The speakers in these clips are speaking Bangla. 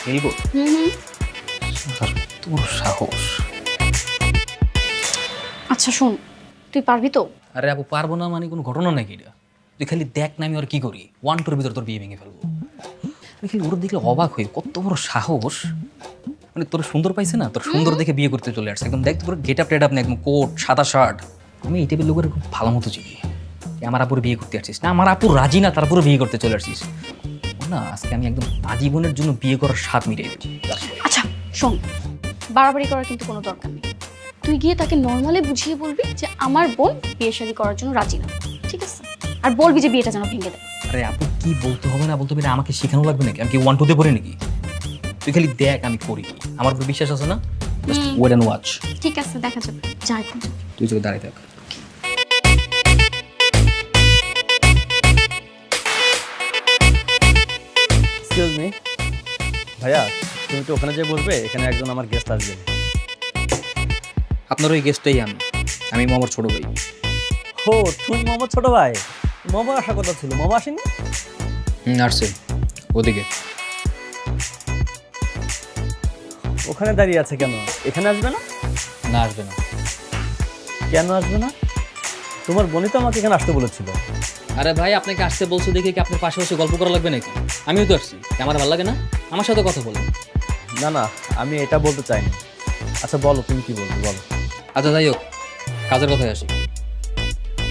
খেলবো? তোর সাহস! আচ্ছা শোন, তুই পারবি তো? আরে আপু, পারবো না মানে কোনো ঘটনা নাকি এটা? তুই খালি দেখ না আমি আর কি করি, 1-2 ভিতর তোর বিয়ে ভেঙে ফেলবো। আমি খালি ওর দেখলে অবাক হই, কত বড় সাহস! মানে তোর সুন্দর পাইছে না, তোর সুন্দর দেখে বিয়ে করতে চলে আসছে। একদম দেখ তোর গেট আপ টেট আপ না, একদম কোট সাদা শার্ট। আমি এই টাইপের লোকের খুব ভালো মতো চিনি। আমার আপুর বিয়ে করতে আসছিস না, আমার আপু রাজি না, তারপরে বিয়ে করতে চলে আসছিস না। আজকে আমি একদম আজীবনের জন্য বিয়ে করার স্বাদ মিটিয়ে দেবো। আচ্ছা শোন, বাড়াবাড়ি করার কিন্তু কোনো দরকার নেই। তুই গিয়ে তাকে নর্মালি বুঝিয়ে বলবি যে আমার বোন বিয়ে শাদী করার জন্য রাজি না, ঠিক আছে? আর বলবি যে বিয়েটা যেন ভেঙে দেয়। আরে আপু, কি বলতে হবে না বলতে হবে আমাকে শেখানো লাগবে নাকি? আমি কি 1-2-তে পড়ি নাকি? তুই খালি দেখ আমি করি কি। আমার উপর বিশ্বাস আছে না? Just wait and watch. ঠিক আছে, দেখা যাবে। যা এখন যা। তুই চোখে দাঁড়িয়ে থাক। এক্সকিউজ মি ভাইয়া, তুমি তো ওখানে যে বলবে, এখানে একজন আমার গেস্ট আসবে। আপনার ওই গেস্টটাই আমি মামার ছোট ভাই। ও, তুমি মামা ছোট ভাই? মামা আসার কথা ছিল, মামা আসেনি? আসছে ওদিকে। ওখানে দাঁড়িয়ে আছে কেন? এখানে আসবে না? না, আসবে না। কেন আসবে না? তোমার বোনই তো আমাকে এখানে আসতে বলেছিল। আরে ভাই, আপনাকে আসতে বলছো দেখে কি আপনার পাশে বসে গল্প করা লাগবে নাকি? আমিও তো আসছি, আমার ভালো লাগে না আমার সাথে কথা বলুন? না না, আমি এটা বলতে চাইনি। আচ্ছা বলো, তুমি কি বলবে বলো। আচ্ছা যাই হোক, কাজের কথায় আসি।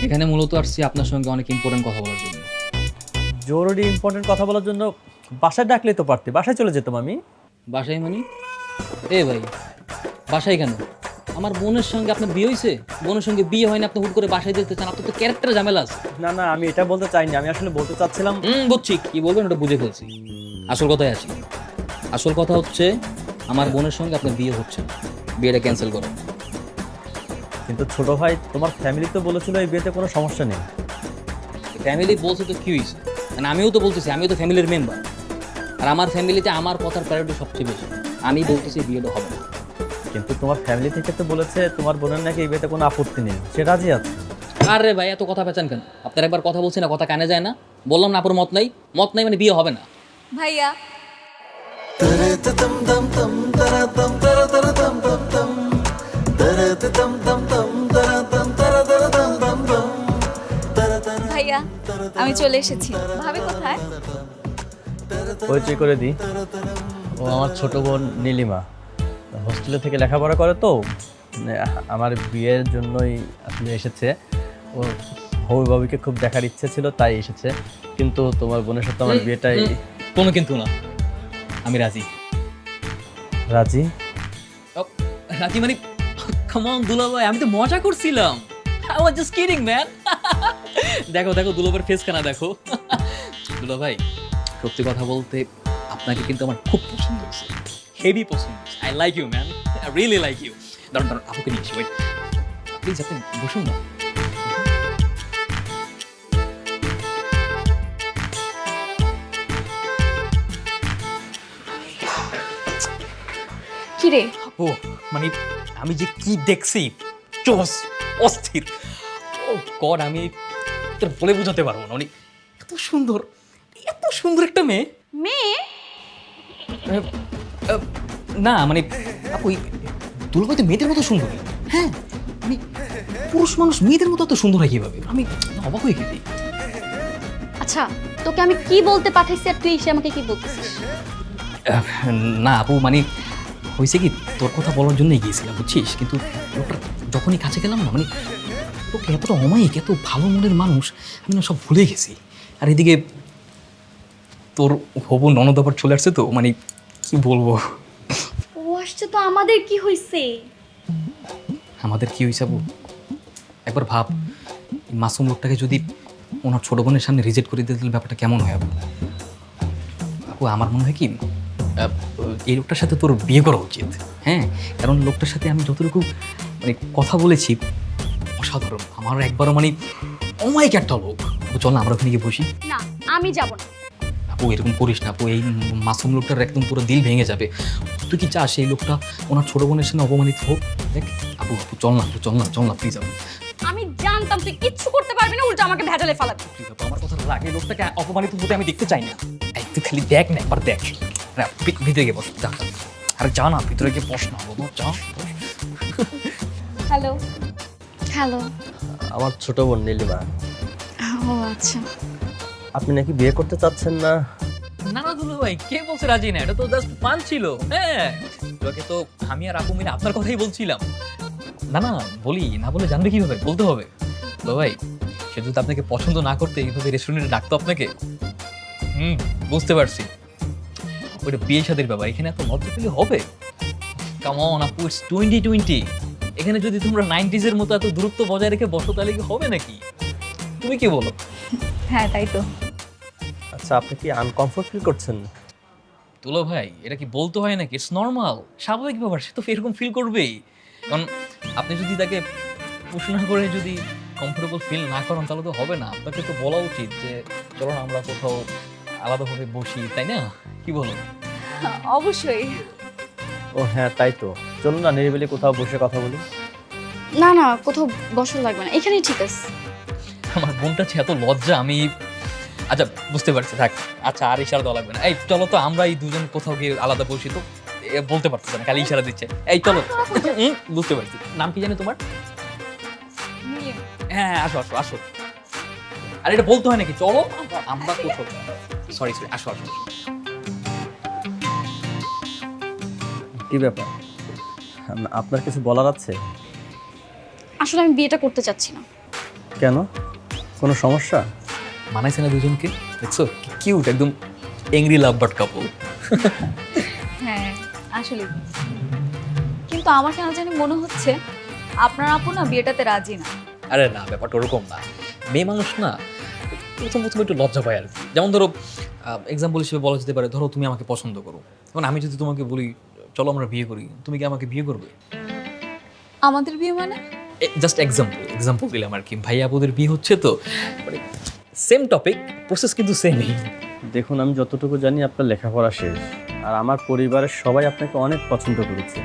এখানে মূলত আসছি আপনার সঙ্গে অনেক ইম্পর্টেন্ট কথা বলার জন্য। জরুরি ইম্পর্টেন্ট কথা বলার জন্য বাসায় ডাকলেই তো পারতে, বাসায় চলে যেতাম আমি। বাসায় মানে? এ ভাই, বাসায় কেন? আমার বোনের সঙ্গে আপনার বিয়ে হয়েছে? বোনের সঙ্গে বিয়ে হয়নি, আপনি হুট করে বাসায় যেতে চান? আপনার তো ক্যারেক্টার ঝামেলা আছে। না না, আমি এটা বলতে চাইনি, আমি আসলে বলতে চাচ্ছিলাম। বুঝছি কি বলবেন, ওটা বুঝে ফেলছি। আসল কথায় আসি। আসল কথা হচ্ছে আমার বোনের সঙ্গে আপনার বিয়ে হচ্ছে না, বিয়েটা ক্যান্সেল করো। কিন্তু ছোট ভাই, তোমার ফ্যামিলি তো বলেছিল এই বিয়েতে কোনো সমস্যা নেই। ফ্যামিলি বলছে তো কি হয়েছে, মানে আমিও তো বলতেছি, আমিও তো ফ্যামিলির মেম্বার। আর আমার ফ্যামিলিতে আমার কথার প্রায়োরিটি সবচেয়ে বেশি। আমি বলতেছি বিয়েটা হবে না। কিন্তু তোমার ফ্যামিলি থেকে তো বলেছে তোমার বোনের নাকি এই বিয়েতে কোনো আপত্তি নেই, সে রাজি আছে। আরে ভাই, এত কথা পেঁচান কেন? আপনার একবার কথা বলছি না, কথা কানে যায় না? বললাম না আপুর মত নাই, মত নাই মানে বিয়ে হবে না। ভাইয়া ভাইয়া, আমি চলে এসেছি। ভাবি কোথায়? পরিচয় করে দিই, ও আমার ছোট বোন নীলিমা। হোস্টেলে থেকে লেখাপড়া করে তো, মানে আমার বিয়ের জন্যই আসলে এসেছে। ও হবু ভাবিকে খুব দেখার ইচ্ছে ছিল, তাই এসেছে। কিন্তু তোমার বোনের সাথে আমার বিয়েটাই। কোনো কিন্তু না, আমি রাজি। রাজি? রাজি মানে কাম অন দুলাভাই, আমি তো মজা করছিলাম। I was just kidding man. দেখো দেখো দুলাভাইয়ের ফেস খানা দেখো। দুলাভাই, সত্যি কথা বলতে আপনাকে কিন্তু আমার খুব পছন্দ হয়েছে, হেভি পছন্দ হয়েছে। I like you man, I really like you. দাঁড়ান দাঁড়ান, আপুকে নিয়ে এসি। ওয়েট প্লিজ, আপনি বসুন না। কি রে? ও মানে আমি যে কি দেখছি, চোস অস্থির। ও গড, আমি তোর বলে বোঝাতে পারবো না। মানে এত সুন্দর, এত সুন্দর একটা মেয়ে। মেয়ে? আহ, আহ, না মানে আপু, দুলাভাই তো মেয়েদের মতো সুন্দর। হ্যাঁ মানে পুরুষ মানুষ মেয়েদের মতো এত সুন্দর হয় কিভাবে? আমি অবাক হয়ে গেছি। আচ্ছা, তোকে আমি কি বলতে পাঠাইছি আর তুই এসে আমাকে কি বলতেছিস? না আপু, মানে হয়েছে কি, তোর কথা বলার জন্যই গিয়েছিলাম বুঝছিস, কিন্তু লোকটা যখনই কাছে গেলাম না, মানে লোকটা এতটা অমায়িক, এত ভালো মনের মানুষ, আমি না সব ভুলে গেছি। আর এদিকে তোর হবু ননদ আবার চলে আসছে, তো মানে কি বলবো। ও আসছে তো, আমাদের কি হইছে? আমাদের কি হয়েছে আপু? একবার ভাব, এই মাসুম লোকটাকে যদি ওনার ছোট বোনের সামনে রিজেক্ট করে দিতে, তাহলে ব্যাপারটা কেমন হয় আপু? আপু আমার মনে হয় কি, এই লোকটার সাথে তোর বিয়ে করা উচিত। হ্যাঁ, কারণ লোকটার সাথে আমি যতটুকু মানে কথা বলেছি, অসাধারণ। আমার একবারও মানে অমায়িক একটা লোক। আপু চল না, আমরা ওখানে গিয়ে বসি। না, আমি যাব না। আপু এরকম করিস না আপু, এই মাসুম লোকটার একদম পুরো দিল ভেঙে যাবে। তুই কি চাস এই লোকটা ওনার ছোট বোনের সামনে অপমানিত হোক? দেখ আপু, আপু চল না, আপু চল না, চল না প্লিজ আপু। আমি জানতাম তুই কিচ্ছু করতে পারবি না, উল্টো আমাকে ভেজালে ফালাবি। প্লিজ আপু, আমার কথা রাখ, এই লোকটাকে অপমানিত হতে আমি দেখতে চাই না। এই তুই খালি দেখ না, একবার দেখ। ভিতরে গিয়ে বস, যা যা। আরে যা না, ভিতরে গিয়ে বস না বাবা, যা। হ্যালো। হ্যালো। আমার ছোট বোন নীলিমা। ও আচ্ছা। আপনি নাকি বিয়ে করতে চাচ্ছেন না? না না দুলু ভাই, কে বলছে রাজি না? এটা তো জাস্ট ফান ছিল। হ্যাঁ, তোকে তো আমি আর আপু মিলে আপনার কথাই বলছিলাম। না না, বলি না বলে জানবে কিভাবে, বলতে হবে। দুলু ভাই, সে যদি আপনাকে পছন্দ না করতে এইভাবে রেস্টুরেন্টে ডাকতো আপনাকে। বুঝতে পারছি, ওইটা বিয়ে শাদীর ব্যাপার, এখানে এত লজ্জা পেলে হবে? কাম অন আপু, ইটস 2020। এখানে যদি তোমরা 90s এর মতো এত দূরত্ব বজায় রেখে বসো তাহলে কি হবে নাকি? তুমি কি বলো? হ্যাঁ তাই তো। আচ্ছা, আপনি কি আনকমফোর্ট ফিল করছেন? তুলো ভাই, এটা কি বলতে হয় নাকি? ইটস নর্মাল, স্বাভাবিক ব্যাপার, সে তো এরকম ফিল করবেই। কারণ আপনি যদি তাকে পুশ না করে যদি কমফোর্টেবল ফিল না করেন তাহলে তো হবে না। আপনাকে তো বলা উচিত যে চলো না আমরা কোথাও আলাদাভাবে বসি, তাই না? কি বলো? অবশ্যই। ও হ্যাঁ, তাই তো। চলুন না নিরিবিলি কোথাও বসে কথা বলি। না না, কোথাও বসা লাগবে না, এখানেই ঠিক আছে। আমার বোনটা হচ্ছে এত লজ্জা, আমি আচ্ছা বুঝতে পারছি, থাক। আচ্ছা, আর ইশারা দেওয়া লাগবে না। এই চলো তো আমরা এই দুজন কোথাও গিয়ে আলাদা বসি। তো বলতে পারতেছে না, খালি ইশারা দিচ্ছে। এই চলো। বুঝতে পারছি। নাম কি জানি তোমার? হ্যাঁ, আসো আসো আসো। আর এটা বলতে হয় নাকি? চলো আমরা কোথাও, সরি সরি, আসো আসো। কি ব্যাপার, আপনার কিছু বলার আছে? আসলে আমি বিয়েটা করতে চাচ্ছি না। কেন, কোনো সমস্যা? মানাইছে না দুজনকে? দেখছো কি কিউট, একদম এংরি লাভ বার্ড কাপল। হ্যাঁ আসলে, কিন্তু আমার কেন জানি মনে হচ্ছে আপনার আপু না বিয়েটাতে রাজি না। আরে না, ব্যাপারটা ওরকম না। মেয়ে মানুষ না, প্রথম প্রথম একটু লজ্জা পায় আর কি। যেমন ধরো এক্সাম্পল হিসেবে বলা যেতে পারে, ধরো তুমি আমাকে পছন্দ করো, এখন আমি যদি তোমাকে বলি চলো আমরা বিয়ে করি, তুমি কি আমাকে বিয়ে করবে? আমাদের বিয়ে মানে? জাস্ট এক্সাম্পল দিলাম আর কি। ভাই আপুদের বিয়ে হচ্ছে তো, মানে সেম টপিক, প্রসেস কিন্তু সেমই। দেখুন, আমি যতটুকু জানি আপনার লেখাপড়া শেষ, আর আমার পরিবারের সবাই আপনাকে অনেক পছন্দ করেছে।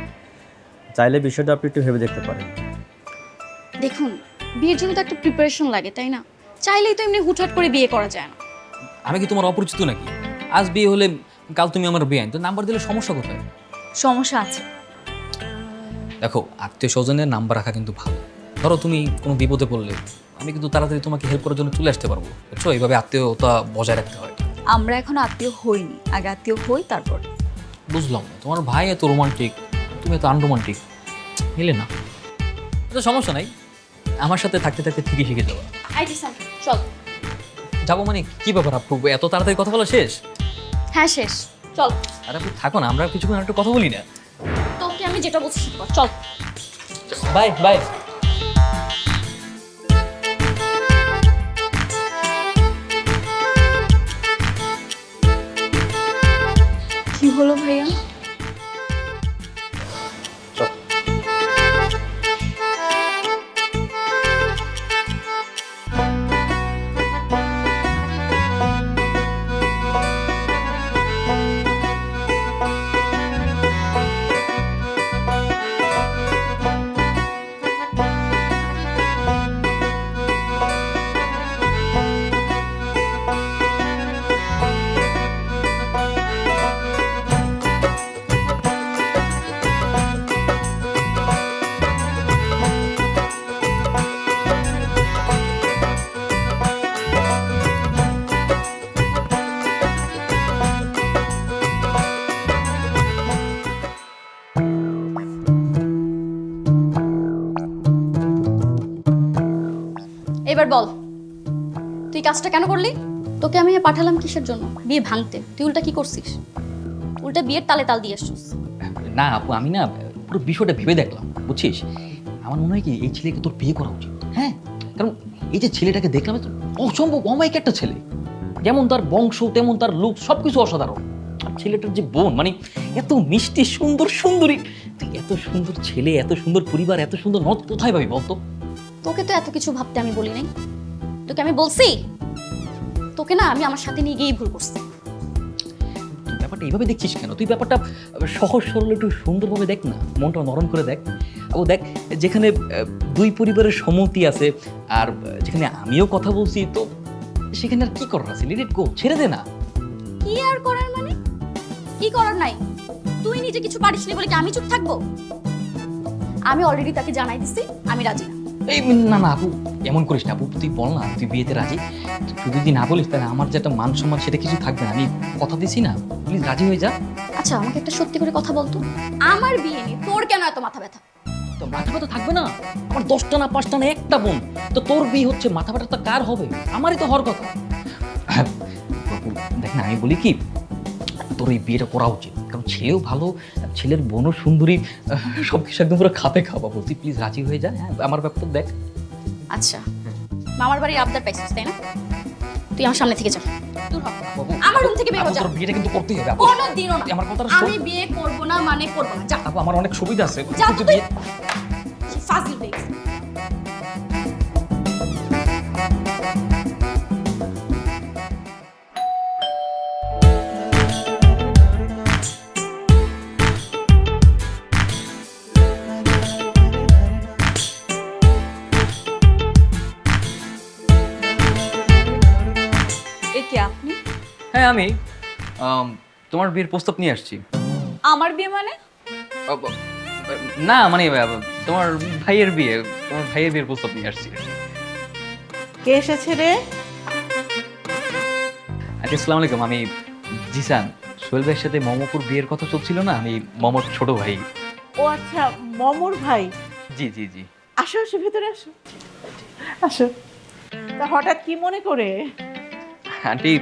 চাইলে বিষয়টা আপনি একটু ভেবে দেখতে পারেন। দেখুন, বিয়ের জন্য তো একটা প্রিপারেশন লাগে, তাই না? চাইলেই তো এমনি হুটহাট করে বিয়ে করা যায় না। আমি কি তোমার অপরিচিত নাকি? আজ বিয়ে হলে কাল তুমি আমার বিয়ে আইন, তো নাম্বার দিলে সমস্যা কোথায়? সমস্যা আছে। দেখো, আত্মীয় স্বজনের নাম্বার রাখা কিন্তু ভালো। ধরো তুমি কোনো বিপদে পড়লে আমি কিন্তু তাড়াতাড়ি তোমাকে হেল্প করার জন্য চলে আসতে পারবো, বুঝছো? এইভাবে আত্মীয়তা বজায় রাখতে হয়। আমরা এখনো আত্মীয় হইনি, আগে আত্মীয় হই তারপর। বুঝলাম না, তোমার ভাই এত রোমান্টিক, তুমি এত আনরোমান্টিক, মিলে না। তো সমস্যা নাই, আমার সাথে থাকতে থাকতে ঠিকই শিখে যাবো। চল। যাবো মানে কি ব্যাপার আপু, এত তাড়াতাড়ি কথা বলা শেষ? হ্যাঁ শেষ, চল। আর আপু থাকো না, আমরা কিছুক্ষণ একটু কথা বলি না? তোকে আমি যেটা বলছি সেটা কর, চল। Bye bye. কি হলো ভাইয়া? এবার বল, তুই কাজটা কেন করলি? তোকে আমি পাঠালাম কিসের জন্য? বিয়ে ভাঙতে। তুই উল্টা কি করছিস? উল্টা বিয়ের তালে তাল দিয়ে আসছিস। না আপু, আমি না পুরো বিষয়টা ভেবে দেখলাম, বুঝছিস? আমার মনে হয় কি এই ছেলেকে তোর বিয়ে করা উচিত। হ্যাঁ, কারণ এই যে ছেলেটাকে দেখলাম, এত অসম্ভব অমায়িক একটা ছেলে, যেমন তার বংশ তেমন তার লুক, সবকিছু অসাধারণ। আর ছেলেটার যে বোন, মানে এত মিষ্টি সুন্দর সুন্দরী, তুই এত সুন্দর ছেলে, এত সুন্দর পরিবার, এত সুন্দর নদ কোথায় পাবি বলতো? তোকে তো এত কিছু ভাবতে আমি বলি নাই। তোকে আমি বলছি, তোকে না আমি আমার সাথে নিয়ে গিয়েই ভুল করছি। তুই ব্যাপারটা এইভাবে দেখছিস কেন? তুই ব্যাপারটা সহজ সরল একটু সুন্দরভাবে দেখ না, মনটা নরম করে দেখ। ও দেখ, যেখানে দুই পরিবারের সম্মতি আছে, আর যেখানে আমিও কথা বলছি, তো সেখানে আর কি করার আছে? লেট ইট গো, ছেড়ে দে না। কি আর করার মানে? কি করার নাই? তুই নিজে কিছু পারিস নি বলে কি আমি চুপ থাকবো? আমি অলরেডি তাকে জানাই দিছি আমি রাজি না। এই না না আপু, এমন করিস না আপু, তুই বল না তুই বিয়েতে রাজি। তুই যদি না বলিস তাহলে আমার যেটা মান সম্মান সেটা কিছু থাকবে না। আমি কথা দিছি না, প্লিজ রাজি হয়ে যা। আচ্ছা আমাকে একটা সত্যি করে কথা বলতো, আমার বিয়ে নিয়ে তোর কেন এত মাথা ব্যথা? তো মাথা ব্যথা থাকবে না? আমার 10টা না 5টা না একটা বোন, তো তোর বিয়ে হচ্ছে, মাথা ব্যথাটা কার হবে? আমারই তো হওয়ার কথা। বাবু, দেখ না, আমি বলি কি, তোর এই বিয়েটা করা উচিত, কারণ ছেলেও ভালো, ছেলের বোনও সুন্দরী, সব কিছু একদম পুরো খাপে খাওয়া। বলছি প্লিজ রাজি হয়ে যা। হ্যাঁ, আমার ব্যাপারটা দেখ। আচ্ছা মামার বাড়ির আবদার পাইছিস তাই না? তুই আমার সামনে থেকে যা, দূর হ। বাবু, আমার রুম থেকে বের আপু, হ যা। তোর বিয়েটা কিন্তু করতেই হবে আপু। কোনোদিনও না। তুই আমার কথাটা শোন। আমি বিয়ে করব না মানে করব না, যা। আপু, আমার অনেক সুবিধা আছে, যা কিন্তু তুই। বিয়ে ফাজিল হয়ে গেছে। এ কি আপনি? হ্যাঁ আমি তোমার বিয়ের প্রস্তাব নিয়ে আসছি। আমার বিয়ে মানে? আব- না মানে তোমার ভাইয়ের বিয়ে, তোমার ভাইয়ের বিয়ের প্রস্তাব নিয়ে আসছি। কে এসেছে রে? আচ্ছা, আসসালামু আলাইকুম, আমি জিসান। সোহেল ভাইয়ের সাথে মমপুর বিয়ের কথা চলছিল না, আমি মমর ছোট ভাই। ও আচ্ছা, মমর ভাই। জি জি জি। আসো আসো, ভিতরে আসো, আসো। তা হঠাৎ কি মনে করে? আন্টি,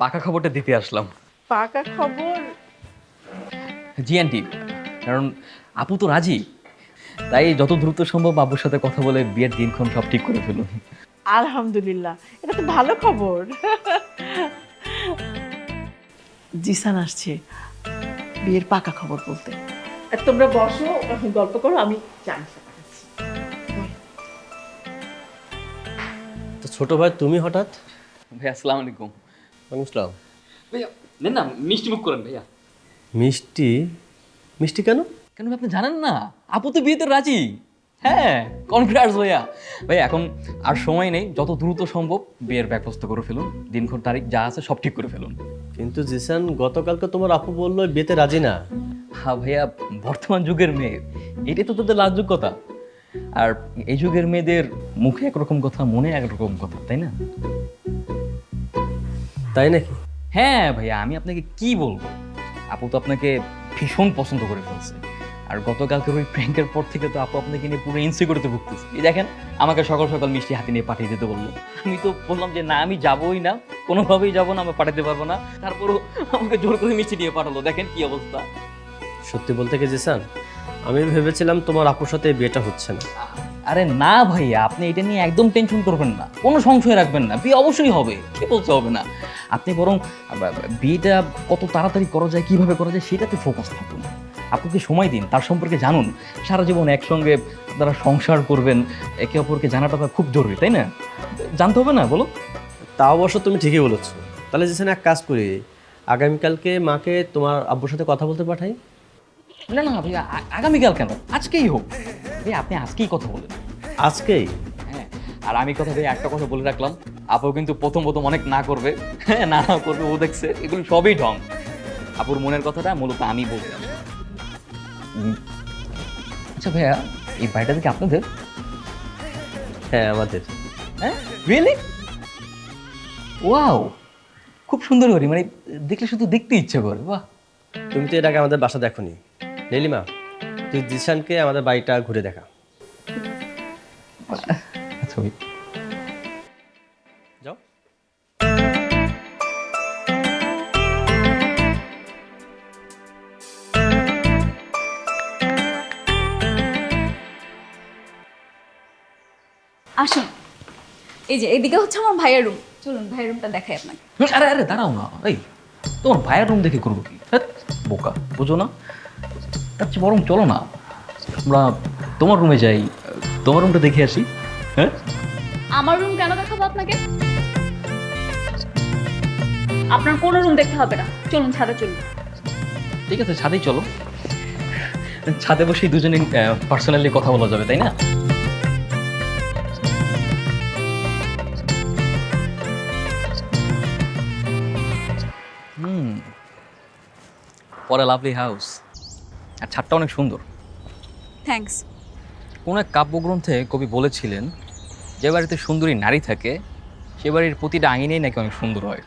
পাকা খবরটা দিতে আসলাম। পাকা খবর? জি আন্টি, কারণ আপু তো রাজি, তাই যত দ্রুত সম্ভব আব্বুর সাথে কথা বলে বিয়ের দিনক্ষণ সব ঠিক করে ফেলুন। আলহামদুলিল্লাহ, এটা তো ভালো খবর। জিসান আসছে বিয়ের পাকা খবর বলতে। আর তোমরা বসো, গল্প করো, আমি চাইছি। তো ছোট ভাই তুমি হঠাৎ? ভাইয়া আসসালামু আলাইকুম। ওয়ালাইকুম আসসালাম। ভাইয়া নেন না, মিষ্টি মুখ করেন ভাইয়া। মিষ্টি? মিষ্টি কেন? কেন ভাই, আপনি জানেন না আপু তো বিয়েতে রাজি। হ্যাঁ, কনগ্রাটস ভাইয়া। ভাইয়া এখন আর সময় নেই, যত দ্রুত সম্ভব বিয়ের ব্যবস্থা করে ফেলুন, দিনক্ষণ তারিখ যা আছে সব ঠিক করে ফেলুন। কিন্তু জিসান, গতকালকে তোমার আপু বললো বিয়েতে রাজি না। হ্যাঁ ভাইয়া, বর্তমান যুগের মেয়ে, এটাই তো তাদের লাজুকতা। আর এই যুগের মেয়েদের মুখে একরকম কথা, মনে একরকম কথা, তাই না? তাই নাকি? হ্যাঁ ভাইয়া, আমি আপনাকে কি বলবো, আপু তো আপনাকে ভীষণ পছন্দ করে ফেলছে। আর গতকালকের ওই প্র্যাঙ্কের পর থেকে তো আপু আপনাকে নিয়ে পুরো ইনসিকিউরিটিতে ভুগতেছে। এই দেখেন, আমাকে সকাল সকাল মিষ্টি হাতে নিয়ে পাঠিয়ে দিতে বললো। আমি তো বললাম যে না, আমি যাবোই না, কোনোভাবেই যাবো না, আমি পাঠাতে পারবো না। তারপরও আমাকে জোর করে মিষ্টি দিয়ে পাঠালো। দেখেন কি অবস্থা। সত্যি বলতে কি জিসান, আমি ভেবেছিলাম তোমার আপুর সাথে এই বিয়েটা হচ্ছে না। আরে না ভাইয়া, আপনি এটা নিয়ে একদম টেনশন করবেন না, কোনো সংশয় রাখবেন না, বিয়ে অবশ্যই হবে। কে বলতে হবে না? আপনি বরং বিয়েটা কত তাড়াতাড়ি করা যায়, কিভাবে করা যায় সেটাতে ফোকাস থাকুন। আপনাকে সময় দিন, তার সম্পর্কে জানুন। সারা জীবন একসঙ্গে তারা সংসার করবেন, একে অপরকে জানাটা তো খুব জরুরি, তাই না? জানতে হবে না, বলো? তা অবশ্য তুমি ঠিকই বলেছো। তাহলে জিসান, এক কাজ করি, আগামীকালকে মাকে তোমার আব্বুর সাথে কথা বলতে পাঠাই। না না ভাইয়া, আগামীকাল কেন, আজকেই হোক। ভাই আপনি আজকেই কথা বলেন। আজকেই? হ্যাঁ, আর আমি কথা ভাই একটা কথা বলে রাখলাম, আপু কিন্তু প্রথম প্রথম অনেক না করবে। হ্যাঁ, না না করবে, ও দেখছে এগুলো সবই ঢং। আপুর মনের কথাটা মূলত আমি বললাম। আচ্ছা ভাইয়া, এই বাড়িটা থেকে আপনাদের? হ্যাঁ, আমাদের। হ্যাঁ, রিয়েলি? ওয়াও, খুব সুন্দর বাড়ি, মানে দেখলে শুধু দেখতে ইচ্ছে করে। বাহ। তুমি তো এর আগে আমাদের বাসা দেখোনি। নীলিমা, তুই জিসানকে আমাদের বাড়িটা ঘুরে দেখা। আচ্ছা ভাই। যাও। আসুন, এই যে এদিকে হচ্ছে আমার ভাইয়ের রুম। চলুন ভাইয়ের রুমটা দেখাই আপনাকে। আরে আরে দাঁড়াও না, এই তোমার ভাইয়ের রুম দেখে করবো কি? হ্যাঁ, বোকা, বুঝো না? তার চেয়ে বরং চলো না আমরা তোমার রুমে যাই, তোমার রুমটা দেখে আসি। হ্যাঁ, আমার রুম কেন দেখাবো আপনাকে? আপনার কোনো রুম দেখতে হবে না, চলুন ছাদে চলুন। ঠিক আছে, ছাদেই চলো। ছাদে বসেই দুজনে পার্সোনালি কথা বলা যাবে, তাই না? পরে লাভলি হাউস, আর ছাদটা অনেক সুন্দর। থ্যাঙ্কস। কোন এক কাব্যগ্রন্থে কবি বলেছিলেন, যে বাড়িতে সুন্দরী নারী থাকে সে বাড়ির প্রতিটা আঙিনেই নাকি অনেক সুন্দর হয়।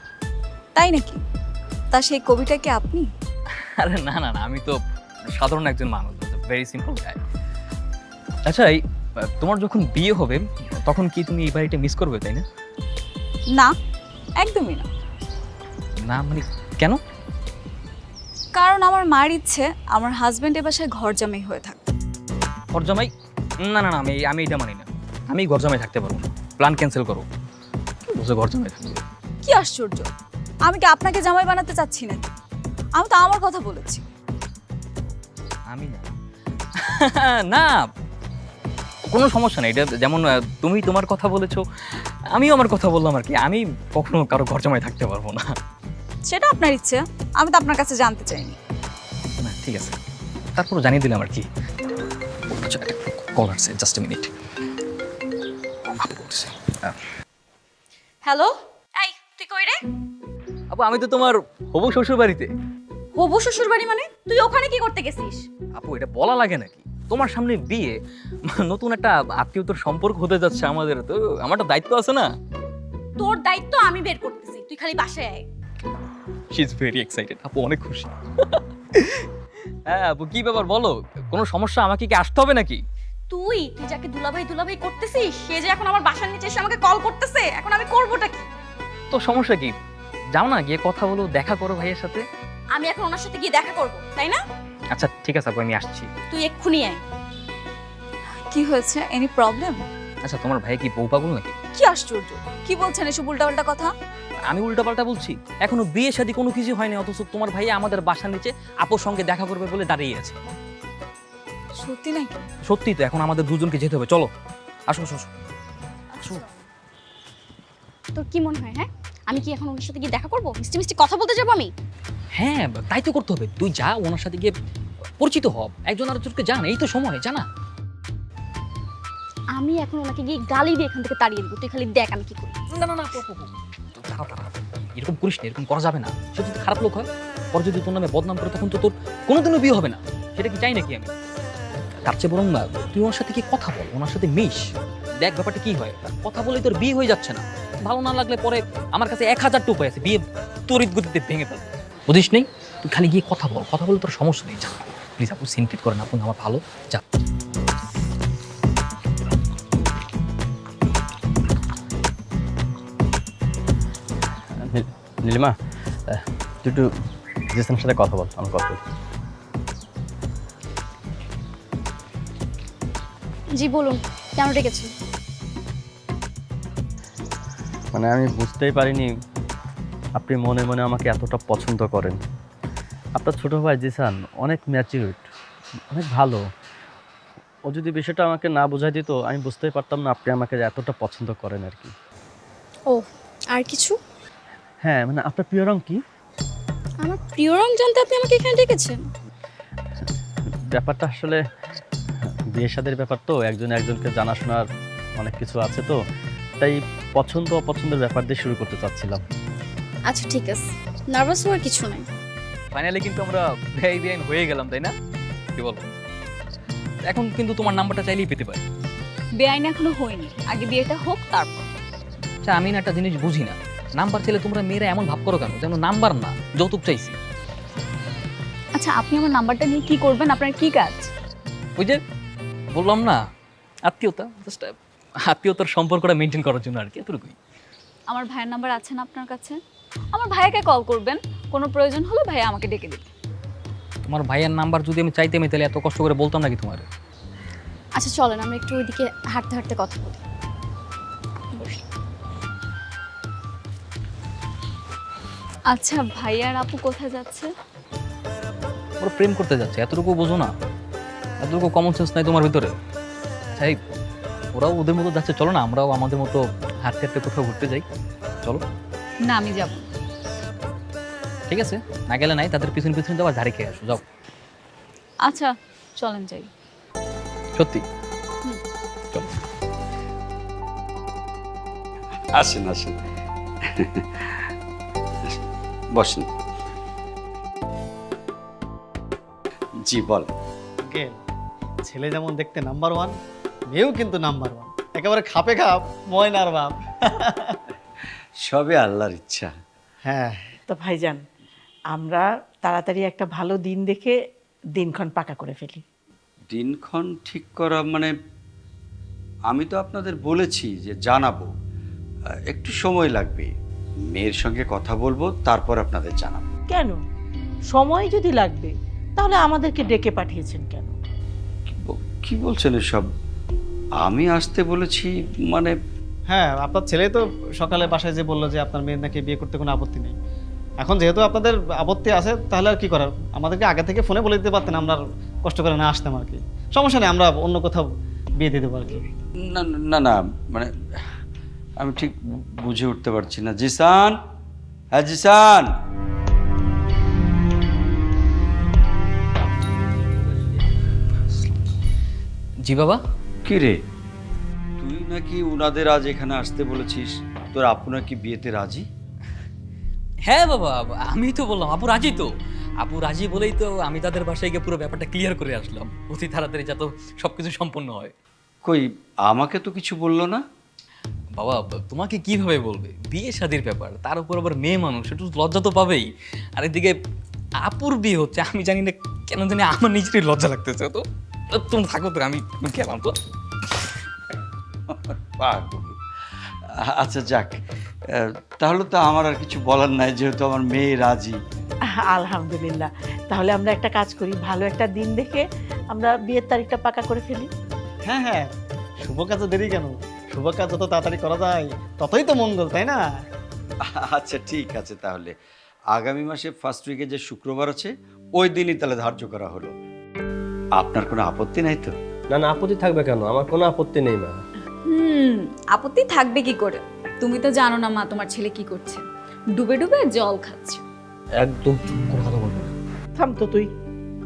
তাই নাকি? তা সেই কবিটা কি আপনি? আরে না না না, আমি তো সাধারণ একজন মানুষ, ভেরি সিম্পল গাই। আচ্ছা, এই তোমার যখন বিয়ে হবে তখন কি তুমি এই বাড়িটা মিস করবে, তাই না? না, একদমই না। না মানে কেন? কারণ আমার মায়ের ইচ্ছে আমার হাজবেন্ড এ বাসায় ঘর জামাই হয়ে থাকবে। ঘর জামাই? না না না, আমি এটা মানি না। আমি ঘর জামাই থাকতে পারবো না, প্ল্যান ক্যান্সেল করো। বুঝে ঘর জামাই থাকবে? কি আশ্চর্য, আমি কি আপনাকে জামাই বানাতে চাচ্ছি নাকি? আমি তো আমার কথা বলেছি। আমি না না, কোনো সমস্যা নেই। এটা যেমন তুমি তোমার কথা বলেছো, আমিও আমার কথা বললাম আর কি। আমি কখনো কারো ঘর জামাই থাকতে পারবো না। সেটা আপনার ইচ্ছে, আমি তো আপনার কাছে জানতে চাইনি। না ঠিক আছে, তারপর জানিয়ে দিলাম আর কি। কল আসছে, জাস্ট মিনিট। হ্যালো, এই তুই কই রে? আপু আমি তো তোমার হবু শ্বশুর বাড়িতে। হবু শ্বশুর বাড়ি মানে? তুই ওখানে কি করতে গেছিস? আপু এটা বলা লাগে নাকি? তোমার সামনে বিয়ে, নতুন একটা আত্মীয়তার সম্পর্ক হতে যাচ্ছে আমাদের, তো আমার একটা দায়িত্ব আছে না? তোর দায়িত্ব আমি বের করতেছি, তুই খালি বাসায় আয়। She is very excited. আপু অনেক খুশি। হ্যাঁ আপু, কি ব্যাপার বলো? কোনো সমস্যা? আমাকে কি আসতে হবে নাকি? তুই যাকে দুলাভাই দুলাভাই করতেছিস, সে যে এখন আমার বাসার নিচে এসে আমাকে কল করতেছে, এখন আমি করবোটা কি? তো সমস্যা কি? যাও না, গিয়ে কথা বলো, দেখা করো ভাইয়ের সাথে। আমি এখন ওনার সাথে গিয়ে দেখা করব, তাই না? আচ্ছা ঠিক আছে আপু, আমি আসছি। তুই এক্ষুনি আয়। কি হয়েছে? Any problem? আচ্ছা তোমার ভাই কি বউ পাগল নাকি? কি আশ্চর্য, কি বলছেন এসব উল্টাপাল্টা কথা? আমি উল্টাপাল্টা বলছি? এখনো বিয়ে শাদী কোনো কিছু হয়নি, অথচ তোমার ভাই আমাদের বাসার নিচে আপুর সঙ্গে দেখা করবে বলে দাঁড়িয়ে আছে। সত্যি নাকি? সত্যি তো, এখন আমাদের দুজনকে যেতে হবে, চলো। আসো আসো আসো। আসো। তোর কি মনে হয়? হ্যাঁ, আমি কি এখন ওনার সাথে গিয়ে দেখা করব? মিষ্টি মিষ্টি কথা বলতে যাবো আমি? হ্যাঁ তাই তো করতে হবে। তুই যা, ওনার সাথে গিয়ে পরিচিত হব, একজন আরেকজনকে জান, এই তো সময়, জানা। আমি এখন ওনাকে গিয়ে গালি দিয়ে এখান থেকে তাড়িয়ে দেবো, তুই খালি দেখ আমি কি করি। না না না আপু, আপু, আপু। দাঁড়াও, দাঁড়াও। এরকম করিস না, এরকম করা যাবে না। সে যদি খারাপ লোক হয়, পরে যদি তোর নামে বদনাম করে, তখন তো তোর কোনোদিনও বিয়ে হবে না। সেটা কি চাই নাকি আমি? তার চেয়ে বরং না, তুই ওনার সাথে কি কথা বল, ওনার সাথে মিশ, দেখ ব্যাপারটা কি হয়। কথা বলেই তোর বিয়ে হয়ে যাচ্ছে না। ভালো না লাগলে পরে আমার কাছে 1000টা উপায় আছে, বিয়ে তড়িৎ গতিতে ভেঙে ফেল। বুঝিস নেই? তুই খালি গিয়ে কথা বল, কথা বলে তোর সমস্যা নেই। যা প্লিজ আপু, সিনক্রেট করেন আপু, আমার ভালো। যা। নীলিমা, তুই একটু জেসনের সাথে কথা বল, আমার কথা বল। জি বলুন, কেন ডেকেছেন? মানে আমি বুঝতেই পারিনি আপনি মনে মনে আমাকে এতটা পছন্দ করেন। আপনার ছোট ভাই জিসান অনেক ম্যাচিউরড, অনেক ভালো। ও যদি বিষয়টা আমাকে না বোঝাই দিত, আমি বুঝতেই পারতাম না আপনি আমাকে এতটা পছন্দ করেন আর কি। ও, আর কিছু? হ্যাঁ, মানে আপনার প্রিয় রং কি? আমার প্রিয় রং জানতে আপনি আমাকে এখানে ডেকেছেন? ব্যাপারটা আসলে বিয়ে শাদীর ব্যাপার তো, একজন একজনকে জানাশোনার অনেক কিছু আছে, তো তাই পছন্দ অপছন্দের ব্যাপার দিয়ে শুরু করতে চাচ্ছিলাম। আচ্ছা ঠিক আছে, নার্ভাস হওয়ার কিছু নাই। ফাইনালি কিন্তু আমরা বেআই বেআইন হয়ে গেলাম, তাই না? কি বল? এখন কিন্তু তোমার নাম্বারটা চাইলেই পেতে পারি। বেআইন এখনো হয়নি, আগে বিয়েটা হোক তারপর। আচ্ছা আমি না একটা জিনিস বুঝি না, নাম্বার চাইলে তোমরা মেয়েরা এমন ভাব করো কেন যেন নাম্বার না, যৌতুক চাইছি। আচ্ছা আপনি আমার নাম্বারটা নিয়ে কি করবেন? আপনার কি কাজ? ওই যে বললাম না, আত্মীয়তা, জাস্ট আত্মীয়তার সম্পর্কটা মেনটেন করার জন্য আর কি, এতটুকুই। আমার ভাইয়ের নাম্বার আছে না আপনার কাছে? আমার ভাইয়াকে কল করবেন, কোনো প্রয়োজন হলে ভাইয়া আমাকে ডেকে দিবে। তোমার ভাইয়ের নাম্বার যদি আমি চাইতামই তাহলে এত কষ্ট করে বলতাম নাকি তোমার? আচ্ছা চলেন আমরা একটু ওইদিকে হাঁটতে হাঁটতে কথা বলি। আচ্ছা ভাইয়ার আপু কোথায় যাচ্ছে? ওরা প্রেম করতে যাচ্ছে, এতটুকু বোঝো না? এতটুকু কমন সেন্স নাই তোমার ভিতরে? তাই ওরাও ওদের মতো যাচ্ছে, চলো না আমরাও আমাদের মতো হাঁটতে হাঁটতে কোথাও ঘুরতে যাই, চলো। না আমি যাব। ঠিক আছে, না গেলে নাই, তাদের পিছন পিছন যাওয়ার ধারে খেয়ে আসো, যাও। আচ্ছা চলেন যাই। সত্যি? চলো। আসেন আসেন, বসেন। জি বল। আঙ্কেল, ছেলে যেমন দেখতে নাম্বার 1, মেয়েও কিন্তু নাম্বার 1, একেবারে খাপে খাপ ময়নার বাপ। সবে আল্লাহর ইচ্ছা। হ্যাঁ, তো ভাইজান, আমরা তাড়াতাড়ি একটা ভালো দিন দেখে দিনক্ষণ পাকা করে ফেলি। দিনক্ষণ ঠিক করা মানে আমি তো আপনাদের বলেছি যে জানাবো, একটু সময় লাগবে। মেয়ের সঙ্গে কথা বলবো, তারপর আপনাদের জানাবো। কেন সময় যদি লাগবে তাহলে আমাদেরকে ডেকে পাঠিয়েছেন কেন? কি বলছেন এসব? আমি আসতে বলেছি মানে? হ্যাঁ, আপনার ছেলে তো সকালে বাসায় যে বললো যে আপনার মেয়ের নাকি বিয়ে করতে কোনো আপত্তি নেই। এখন যেহেতু আপনাদের আপত্তি আছে, তাহলে আর কি করার, আমাদেরকে আগে থেকে ফোনে বলে দিতে পারতেন, আমরা আর কষ্ট করে না আসতাম আর কি। সমস্যা নেই, আমরা অন্য কোথাও বিয়ে দিয়ে দেবো আর কি। না না না, মানে আমি ঠিক বুঝে উঠতে পারছি না। জিসান, হ্যাঁ জিসান। জি বাবা। কি রে, তুই নাকি উনাদের আজ এখানে আসতে বলেছিস? তোর আপু নাকি বিয়েতে রাজি? হ্যাঁ বাবা, আমি তো বললাম আপু রাজি তো। আপু রাজি বলেই তো আমি তাদের বাসায় গিয়ে পুরো ব্যাপারটা ক্লিয়ার করে আসলাম, অতি তাড়াতাড়ি যাতে সবকিছু সম্পূর্ণ হয়। কই আমাকে তো কিছু বললো না। বাবা তোমাকে কিভাবে বলবে, বিয়ে শাদির ব্যাপার, তার উপর আবার মেয়ে মানুষ, একটু লজ্জা তো পাবেই। আর এদিকে আপুর বিয়ে হচ্ছে, আমি জানি না কেন জানি আমার নিজেরই লজ্জা লাগতেছে। তো তুমি থাকো তো, আমি গেলাম তো। পাগল। আচ্ছা যাক, তাহলে তো আমার আর কিছু বলার নাই, যেহেতু আমার মেয়ে রাজি। আলহামদুলিল্লাহ, তাহলে আমরা একটা কাজ করি, ভালো একটা দিন দেখে আমরা বিয়ের তারিখটা পাকা করে ফেলি। হ্যাঁ হ্যাঁ, শুভ কাজে দেরি কেন? শুভ কাজ যত তাড়াতাড়ি করা যায় ততই তো মঙ্গল, তাই না? আচ্ছা ঠিক আছে, তাহলে আগামী মাসে ফার্স্ট উইকে যে শুক্রবার আছে ওই দিনই তাহলে ধার্য করা হলো। আপনার কোনো আপত্তি নাই তো? না না, আপত্তি থাকবে কেন? আমার কোনো আপত্তি নেই মা। আপত্তি থাকবে কি করে? তুমি তো জানো না মা তোমার ছেলে কি করছে, ডুবে ডুবে জল খাচ্ছে। একদম চুপ করে কথা বলবো না। থাম তো তুই,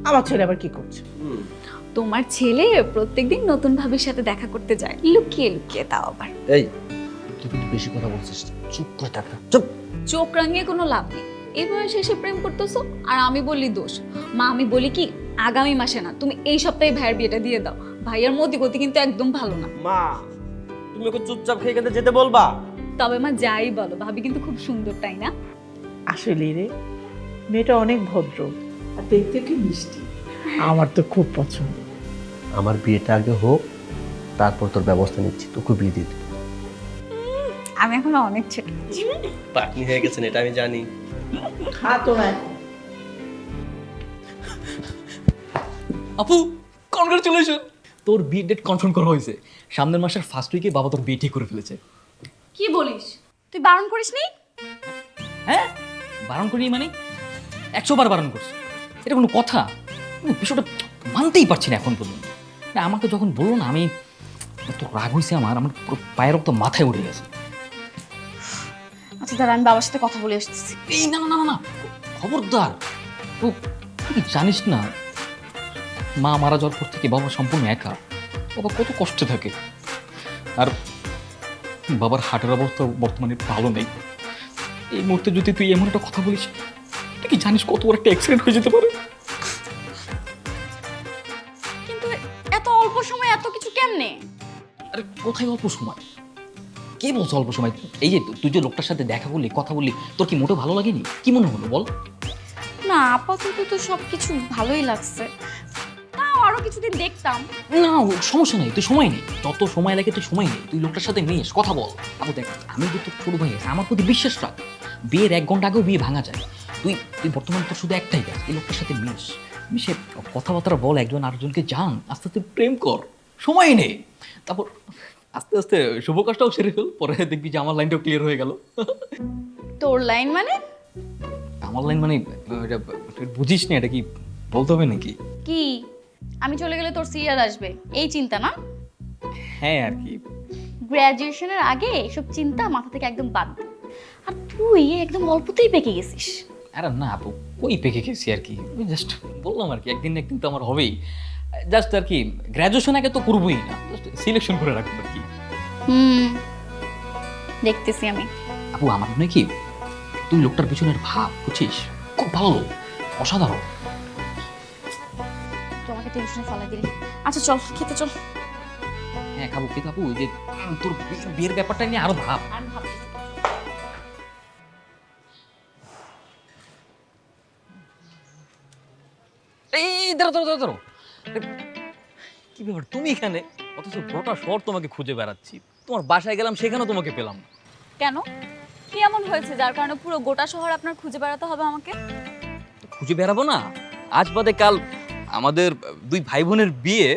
আমার ছেলে আবার কি করছে? তোমার ছেলে প্রত্যেকদিন নতুন ভাবির সাথে দেখা করতে যায়, লুকিয়ে লুকিয়ে, তাও আবার। এই, তুই কিন্তু বেশি কথা বলছিস, চুপ করে থাক না, চুপ। চোখ রাঙিয়ে কোনো লাভ নেই। এই বয়সে এসে প্রেম করতেছো আর আমি বললি দোষ। মা আমি বলি কি, আগামী মাসে না, তুমি এই সপ্তাহে ভাইয়ের বিয়েটা দিয়ে দাও। ভাইয়ের মতি গতি কিন্তু একদম ভালো না। মা, তুমি ওকে চুপচাপ খেয়ে খেতে যেতে বলবা? তবে মা যাই বলো, ভাবি কিন্তু খুব সুন্দর, তাই না? আসলে রে, মেয়েটা অনেক ভদ্র আর দেখতে কি মিষ্টি, আমার তো খুব পছন্দ। আমার বিয়েটা আগে হোক, তারপর তোর ব্যবস্থা নিচ্ছি, তোকে বিয়ে দিয়ে দেবো। আমি এখন অনেক ছোট। পাকনি হয়ে গেছেন, এটা আমি জানি। খা তোরা। আপু কনগ্রাচুলেশন, তোর বিয়ে ডেট কনফার্ম করা হয়েছে। সামনের মাসের ফার্স্ট উইকে বাবা তোর বিয়ে ঠিক করে ফেলেছে। কি বলিস? তুই বারণ করিসনি? হ্যাঁ, বারণ করি মানে 100 বার বারণ করছি, এটা কোনো কথা? আমি বিষয়টা মানতেই পারছি না এখন পর্যন্ত। না, আমাকে যখন বললো না, আমি তো রাগ হয়েছে, আমার পুরো পায়ের রক্ত মাথায় উঠে গেছে। আচ্ছা দাঁড়া, আমি বাবার সাথে কথা বলে আসতেছি। এই না না না না, খবরদার। তো তুই জানিস না, মা মারা যাওয়ার পর থেকে বাবা সম্পূর্ণ একা। বাবা কত কষ্টে থাকে, আর বাবার হার্টের অবস্থা বর্তমানে ভালো নেই। এই মুহূর্তে যদি তুই এমন একটা কথা বলিস, তুই কি জানিস কত বড় একটা অ্যাক্সিডেন্ট হয়ে যেতে পারে? কিন্তু এত অল্প সময় এত কিছু কেমনে? আরে কোথায় অল্প সময়? কে বলছো অল্প সময়? এই যে তুই যে লোকটার সাথে দেখা করলি, কথা বললি, তোর কি মোটেও ভালো লাগেনি? কি মনে হলো বল? না, আপাতত তো সবকিছু ভালোই লাগছে, তাও আরো কিছুদিন দেখতাম। না সমস্যা নেই, তুই সময় নেই, যত সময় লাগে তুই সময় নেই, তুই লোকটার সাথে মিশ, কথা বল। আপু দেখ, আমি যে তোর ছোট ভাই আছে, আমার প্রতি বিশ্বাস রাখ। বিয়ের 1 ঘন্টা আগেও বিয়ে ভাঙা যায়। তুই তুই বর্তমানে তোর শুধু একটাই কাজ, এই লোকটার সাথে মিশে কথাবার্তা বল, একজন আরেকজনকে জান, আস্তে আস্তে প্রেম কর, সময় নেই। তারপর আস্তে আস্তে শুভ কাজটাও সেরে ফেল, পরে দেখবি যে আমার লাইনটাও ক্লিয়ার হয়ে গেল। তোর লাইন মানে? আমার লাইন মানে এটা তুই বুঝিস না, এটা কি বলতে হবে নাকি? কি, আমি চলে গেলে তোর সিরিয়াল আসবে এই চিন্তা না? হ্যাঁ আর কি। গ্র্যাজুয়েশনের আগে এসব চিন্তা মাথা থেকে একদম বাদ দে। আর তুই একদম অল্পতেই পেকে গেছিস। আরে না আপু, ওই পেকে গেছি আর কি, জাস্ট বললাম আর কি, একদিন না একদিন তো আমার হবেই। জাস্ট আর কি, গ্র্যাজুয়েশন আগে তো করবোই না, জাস্ট সিলেকশন করে রাখবো আর কি। দেখতেছি আমি। আপু আমার মনে হয় কি, তুই লোকটার পিছনের ভাব বুঝছিস, খুব ভালো লোক, অসাধারণ। টেনশনে ফালাই দিলি। আচ্ছা চল খেতে চল। হ্যাঁ খাবো, কিন্তু আপু ওই যে তোর বিয়ের ব্যাপারটা নিয়ে আরো ভাব। আমি ভাবছি এই দাঁড়ো দাঁড়ো দাঁড়ো দাঁড়ো। কি ব্যাপার তুমি এখানে? অথচ গোটা শহর তোমাকে খুঁজে বেড়াচ্ছি, তোমার বাসায় গেলাম সেখানেও তোমাকে পেলাম না। কেন, কি এমন হয়েছে যার কারণে পুরো গোটা শহর আপনার খুঁজে বেড়াতে হবে আমাকে? খুঁজে বেড়াবো না? আজ বাদে কাল আমাদের দুই ভাই বোনের বিয়ে,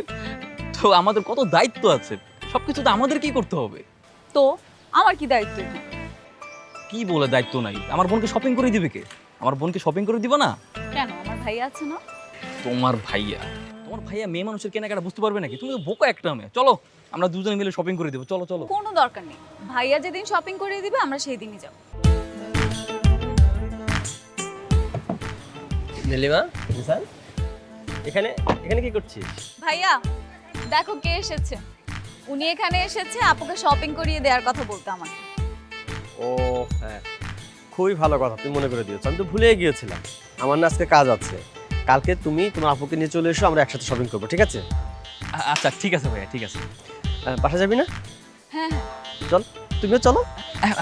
তো আমাদের কত দায়িত্ব আছে, সবকিছু তো আমাদেরকেই করতে হবে। তো আমার কি দায়িত্ব এখানে? কি বলে দায়িত্ব নাই? আমার বোনকে শপিং করে দিবে কে? আমার বোনকে শপিং করে দিব না? কেন, আমার ভাইয়া আছে না? তোমার ভাইয়া মেয়ে মানুষের কেনাকাটা বুঝতে পারবে নাকি? তুমি তো বোকা একটা মেয়ে। চলো আমরা দুজনে মিলে শপিং করে দেবো, চলো চলো। কোনো দরকার নেই, ভাইয়া যেদিন শপিং করে দিবে আমরা সেই দিনই যাব। নীলিমা, জিসান, এখানে এখানে কি করছিস? ভাইয়া দেখো কে এসেছে। উনি এখানে এসেছে আপুকে শপিং করিয়ে দেওয়ার কথা বলতে আমাকে। ও হ্যাঁ, খুবই ভালো কথা তুমি মনে করে দিয়েছো, আমি তো ভুলেই গিয়েছিলাম। আমার না আজকে কাজ আছে, কালকে তুমি তোমার আপুকে নিয়ে চলে এসো, আমরা একসাথে শপিং করবো, ঠিক আছে? আচ্ছা ঠিক আছে ভাইয়া, ঠিক আছে। বাসা যাবি না? হ্যাঁ হ্যাঁ। চল, তুমিও চলো।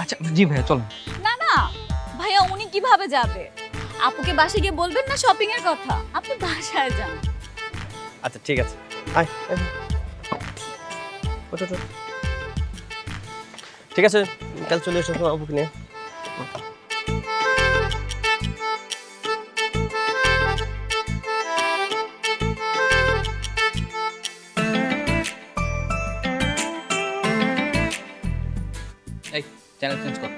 আচ্ছা জি ভাইয়া চলো। না না ভাইয়া, উনি কিভাবে যাবে? আপুকে বাসায় গিয়ে বলবেন না শপিং এর কথা, আপনি বাসায় যান। আচ্ছা ঠিক আছে, আয় আয়। ওঠো, ওঠো। ঠিক আছে, কাল চলে এসো তোমার আপুকে নিয়ে। এই চ্যানেল চেঞ্জ কর।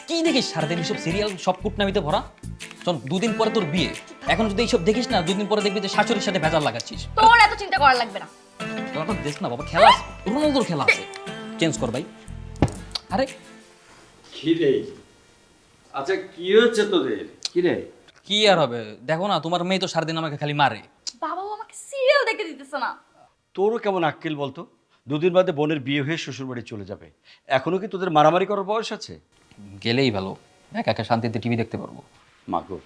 কি দেখিস সারাদিন এইসব সিরিয়াল, সব কুটনামিতে ভরা? চল, দুদিন পরে তোর বিয়ে, এখন যদি এইসব দেখিস না, দুদিন পরে দেখবি যে শাশুড়ির সাথে ভেজাল লাগাচ্ছিস। তোর এত চিন্তা করা লাগবে না। তোরা দেখ না বাবা, খেলা আছে, রোনালদোর খেলা আছে। চেঞ্জ কর ভাই। আরে কি রে? আচ্ছা কি হচ্ছে তোদের? কি রে? কি আর হবে, দেখো না তোমার মেয়ে তো সারাদিন আমাকে খালি মারে। বাবাও আমাকে সিরিয়াল দেখতে দিতেছে না। তোরও কেমন আক্কেল বলতো? দুদিন বাদে বোনের বিয়ে হয়ে শ্বশুরবাড়ি চলে যাবে, এখনো কি তোদের মারামারি করার বয়স আছে? গেলেই ভালো, একা একা শান্তিতে টিভি দেখতে পারবো। মাগো,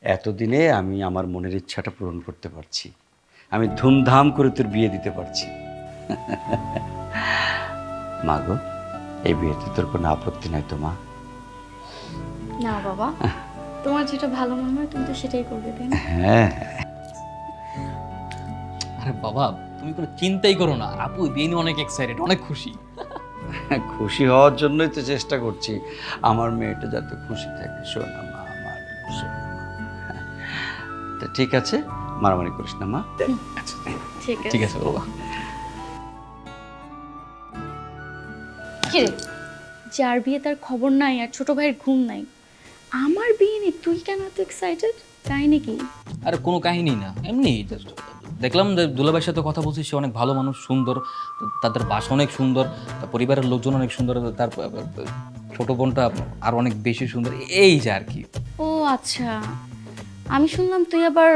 এতদিনে আমি আমার মনের ইচ্ছাটা পূরণ করতে পারছি, আমি ধুমধাম করে তোর বিয়ে দিতে পারছি। মাগো, এই বিয়েতে তোর কোনো আপত্তি নাই তো মা? না বাবা, তোমার যেটা ভালো মনে হয় তুমি তো সেটাই করবে, তাই না? হ্যাঁ। আরে বাবা তুমি কোনো চিন্তাই করো না, আপু বিয়ে নিয়ে অনেক এক্সাইটেড, অনেক খুশি। খুশি হওয়ার জন্যই তো চেষ্টা করছি, আমার মেয়েটা যাতে খুশি থাকে। শোনা মা, আমার শোনা মা। তা ঠিক আছে, মারামারি করিস না মা। ঠিক আছে। ঠিক আছে বাবা। কি রে, যার বিয়ে তার খবর নাই আর ছোট ভাইয়ের ঘুম নাই, আমার বিয়ে নিয়ে তুই কেন এত এক্সাইটেড? তাই নাকি? আরে কোনো কাহিনী না, এমনি just দেখলাম যে দুলাভাইয়ের সাথে কথা বলছি, সে অনেক ভালো মানুষ, সুন্দর, তাদের বাসা অনেক সুন্দর, তার পরিবারের লোকজন অনেক সুন্দর, তার ছোট বোনটা আর অনেক বেশি সুন্দর, এই যে আর কি। ও আচ্ছা, আমি শুনলাম তুই আবার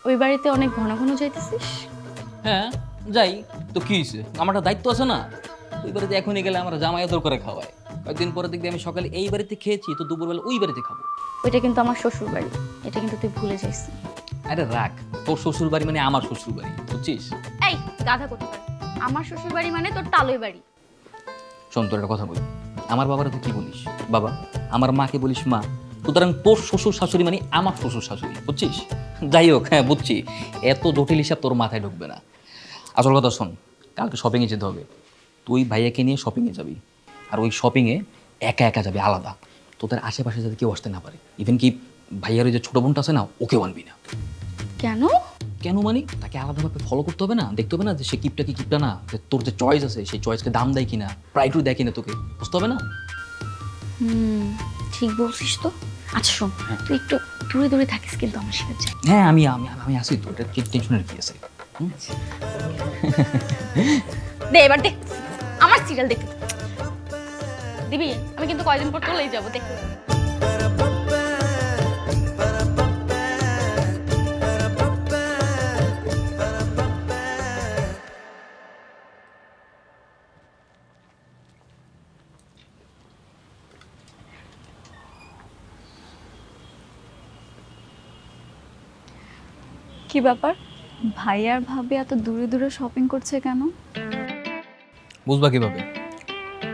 ওই বাড়িতে অনেক ঘন ঘন যাইতেছিস। হ্যাঁ যাই তো, কি হয়েছে? আমার একটা দায়িত্ব আছে না? ওই বাড়িতে এখনই গেলে আমরা জামাই আদর করে খাওয়াই, কয়েকদিন পরে দেখবি আমি সকালে এই বাড়িতে খেয়েছি তো দুপুরবেলা ওই বাড়িতে খাবো। ওইটা কিন্তু আমার শ্বশুর বাড়ি, এটা কিন্তু তুই ভুলে যাইস। আরে রাখ, তোর শ্বশুর বাড়ি মানে আমার শ্বশুর বাড়ি, বুঝছিস? এই গাধা করতে পারে, আমার শ্বশুর বাড়ি মানে তোর তালই বাড়ি। শোন তোর একটা কথা বলি, আমার বাবারা তুই কি বলিস বাবা, আমার মাকে বলিস মা, সুতরাং তোর শ্বশুর শাশুড়ি মানে আমার শ্বশুর শাশুড়ি, বুঝছিস? যাই হোক, হ্যাঁ বুঝছি, এত জটিল হিসাব তোর মাথায় ঢুকবে না। আসল কথা শোন, কালকে শপিংয়ে যেতে হবে, তুই ভাইয়াকে নিয়ে শপিংয়ে যাবি, আর ওই শপিংয়ে একা একা যাবে, আলাদা, তোদের আশেপাশে যাতে কেউ আসতে না পারে, ইভেন কি ভাইয়ার ওই যে ছোটো বোনটা আছে না, ওকেও আনবি না। কেন? কেন মানে তাকে আলাদাভাবে ফলো করতে হবে না, দেখতে হবে না যে সে কিপটা কি কিপটা না, যে তোর যে চয়েস আছে সেই চয়েসকে দাম দেয় কিনা, প্রাইটু দেয় কিনা, তোকে বুঝতে হবে না। ঠিক বলছিস তো। আচ্ছা শোন, তুই একটু দূরে দূরে থাকিস কিন্তু আমার সাথে যা। হ্যাঁ আমি আমি আমি আসি তো, এটা টেনশনের কি আছে? দে এবার দেখ, আমার সিরিয়াল দেখতে দিবি, আমি কিন্তু কয়দিন পর চলেই যাবো, দেখ। কি ব্যাপার, ভাই আর ভাবি এত দূরে দূরে শপিং করছে কেন? বুঝবা কিভাবে?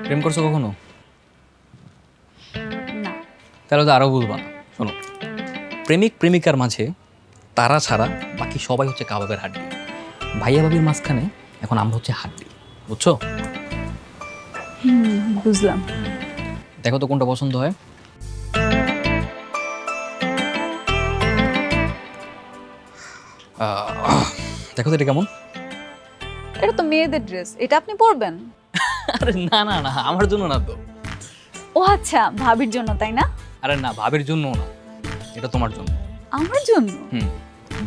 প্রেম করছো কখনো? না। তাহলে তো আরও বুঝবা না। শোনো, প্রেমিক প্রেমিকার মাঝে তারা ছাড়া বাকি সবাই হচ্ছে কাবাবের হাড্ডি। ভাইয়া ভাবির মাঝখানে এখন আমরা হচ্ছে হাড্ডি, বুঝছো? বুঝলাম। দেখো তো কোনটা পছন্দ হয়। দেখো তো এটা কেমন? এটা তো মেয়েদের ড্রেস, এটা আপনি পরবেন? আরে না না না, আমার জন্য না তো। ও আচ্ছা, ভাবির জন্য তাই না? আরে না, ভাবির জন্য না, এটা তোমার জন্য। আমার জন্য?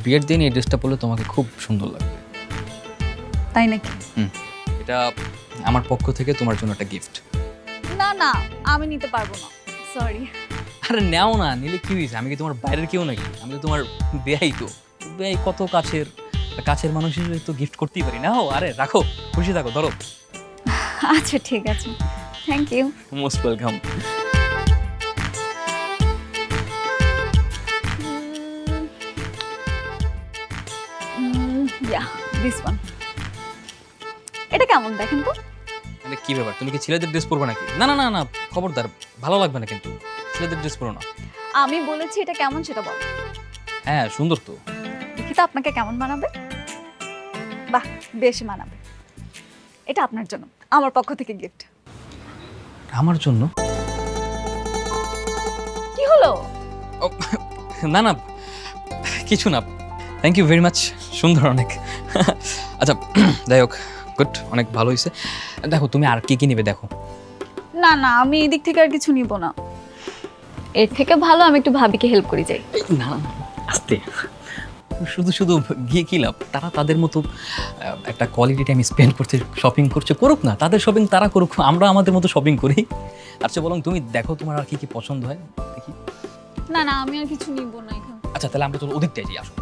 বিয়ের দিন এই ড্রেসটা পরলে তোমাকে খুব সুন্দর লাগবে। তাই নাকি? এটা আমার পক্ষ থেকে তোমার জন্য একটা গিফট। না না, আমি নিতে পারবো না, সরি। আরে নাও না, নিলে কি হয়েছে? আমি কি তোমার বাইরের কেউ নাকি? আমি তো তোমার বেয়াই তো। বেয়াই কত কাছের, কাছের মানুষ হিসেবে তো গিফট করতেই পারি। নাও, আরে রাখো, খুশি থাকো, ধরো। আচ্ছা ঠিক আছে, thank you. Most welcome. Yeah, this one. এটা কেমন দেখেন তো? মানে কি ব্যাপার, তুমি কি ছেলেদের ড্রেস পরবে নাকি? না না না না, খবরদার, ভালো লাগবে না কিন্তু। ছেলেদের ড্রেস পরো না। আমি বলেছি এটা কেমন সেটা বল। হ্যাঁ, সুন্দর তো। দেখি তো আপনাকে কেমন মানাবে। বাহ, বেশ মানাবে। এটা আপনার জন্য, আমার পক্ষ থেকে গিফট। আমার জন্য? কি হলো? ও, না না, কিছু না। থ্যাংক ইউ ভেরি মাচ, সুন্দর অনেক। আচ্ছা যাই হোক, গুড, অনেক ভালো হয়েছে। দেখো তুমি আর কি কি নেবে দেখো। না না, আমি এই দিক থেকে আর কিছু নিব না। এর থেকে ভালো আমি একটু ভাবিকে হেল্প করি যাই। না না, আস্তে। শুধু শুধু গিয়ে কি লাভ? তারা তাদের মতো একটা কোয়ালিটি টাইম স্পেন্ড করতে শপিং করছে, করুক না। তাদের শপিং তারা করুক, আমরা আমাদের মতো শপিং করি। আচ্ছা বলুন, তুমি দেখো তোমার আর কি কি পছন্দ হয় দেখি। না না, আমি আর কিছু নিব না এখানে। আচ্ছা তাহলে আমরা চলো ওদিকটাই যাই, আসো।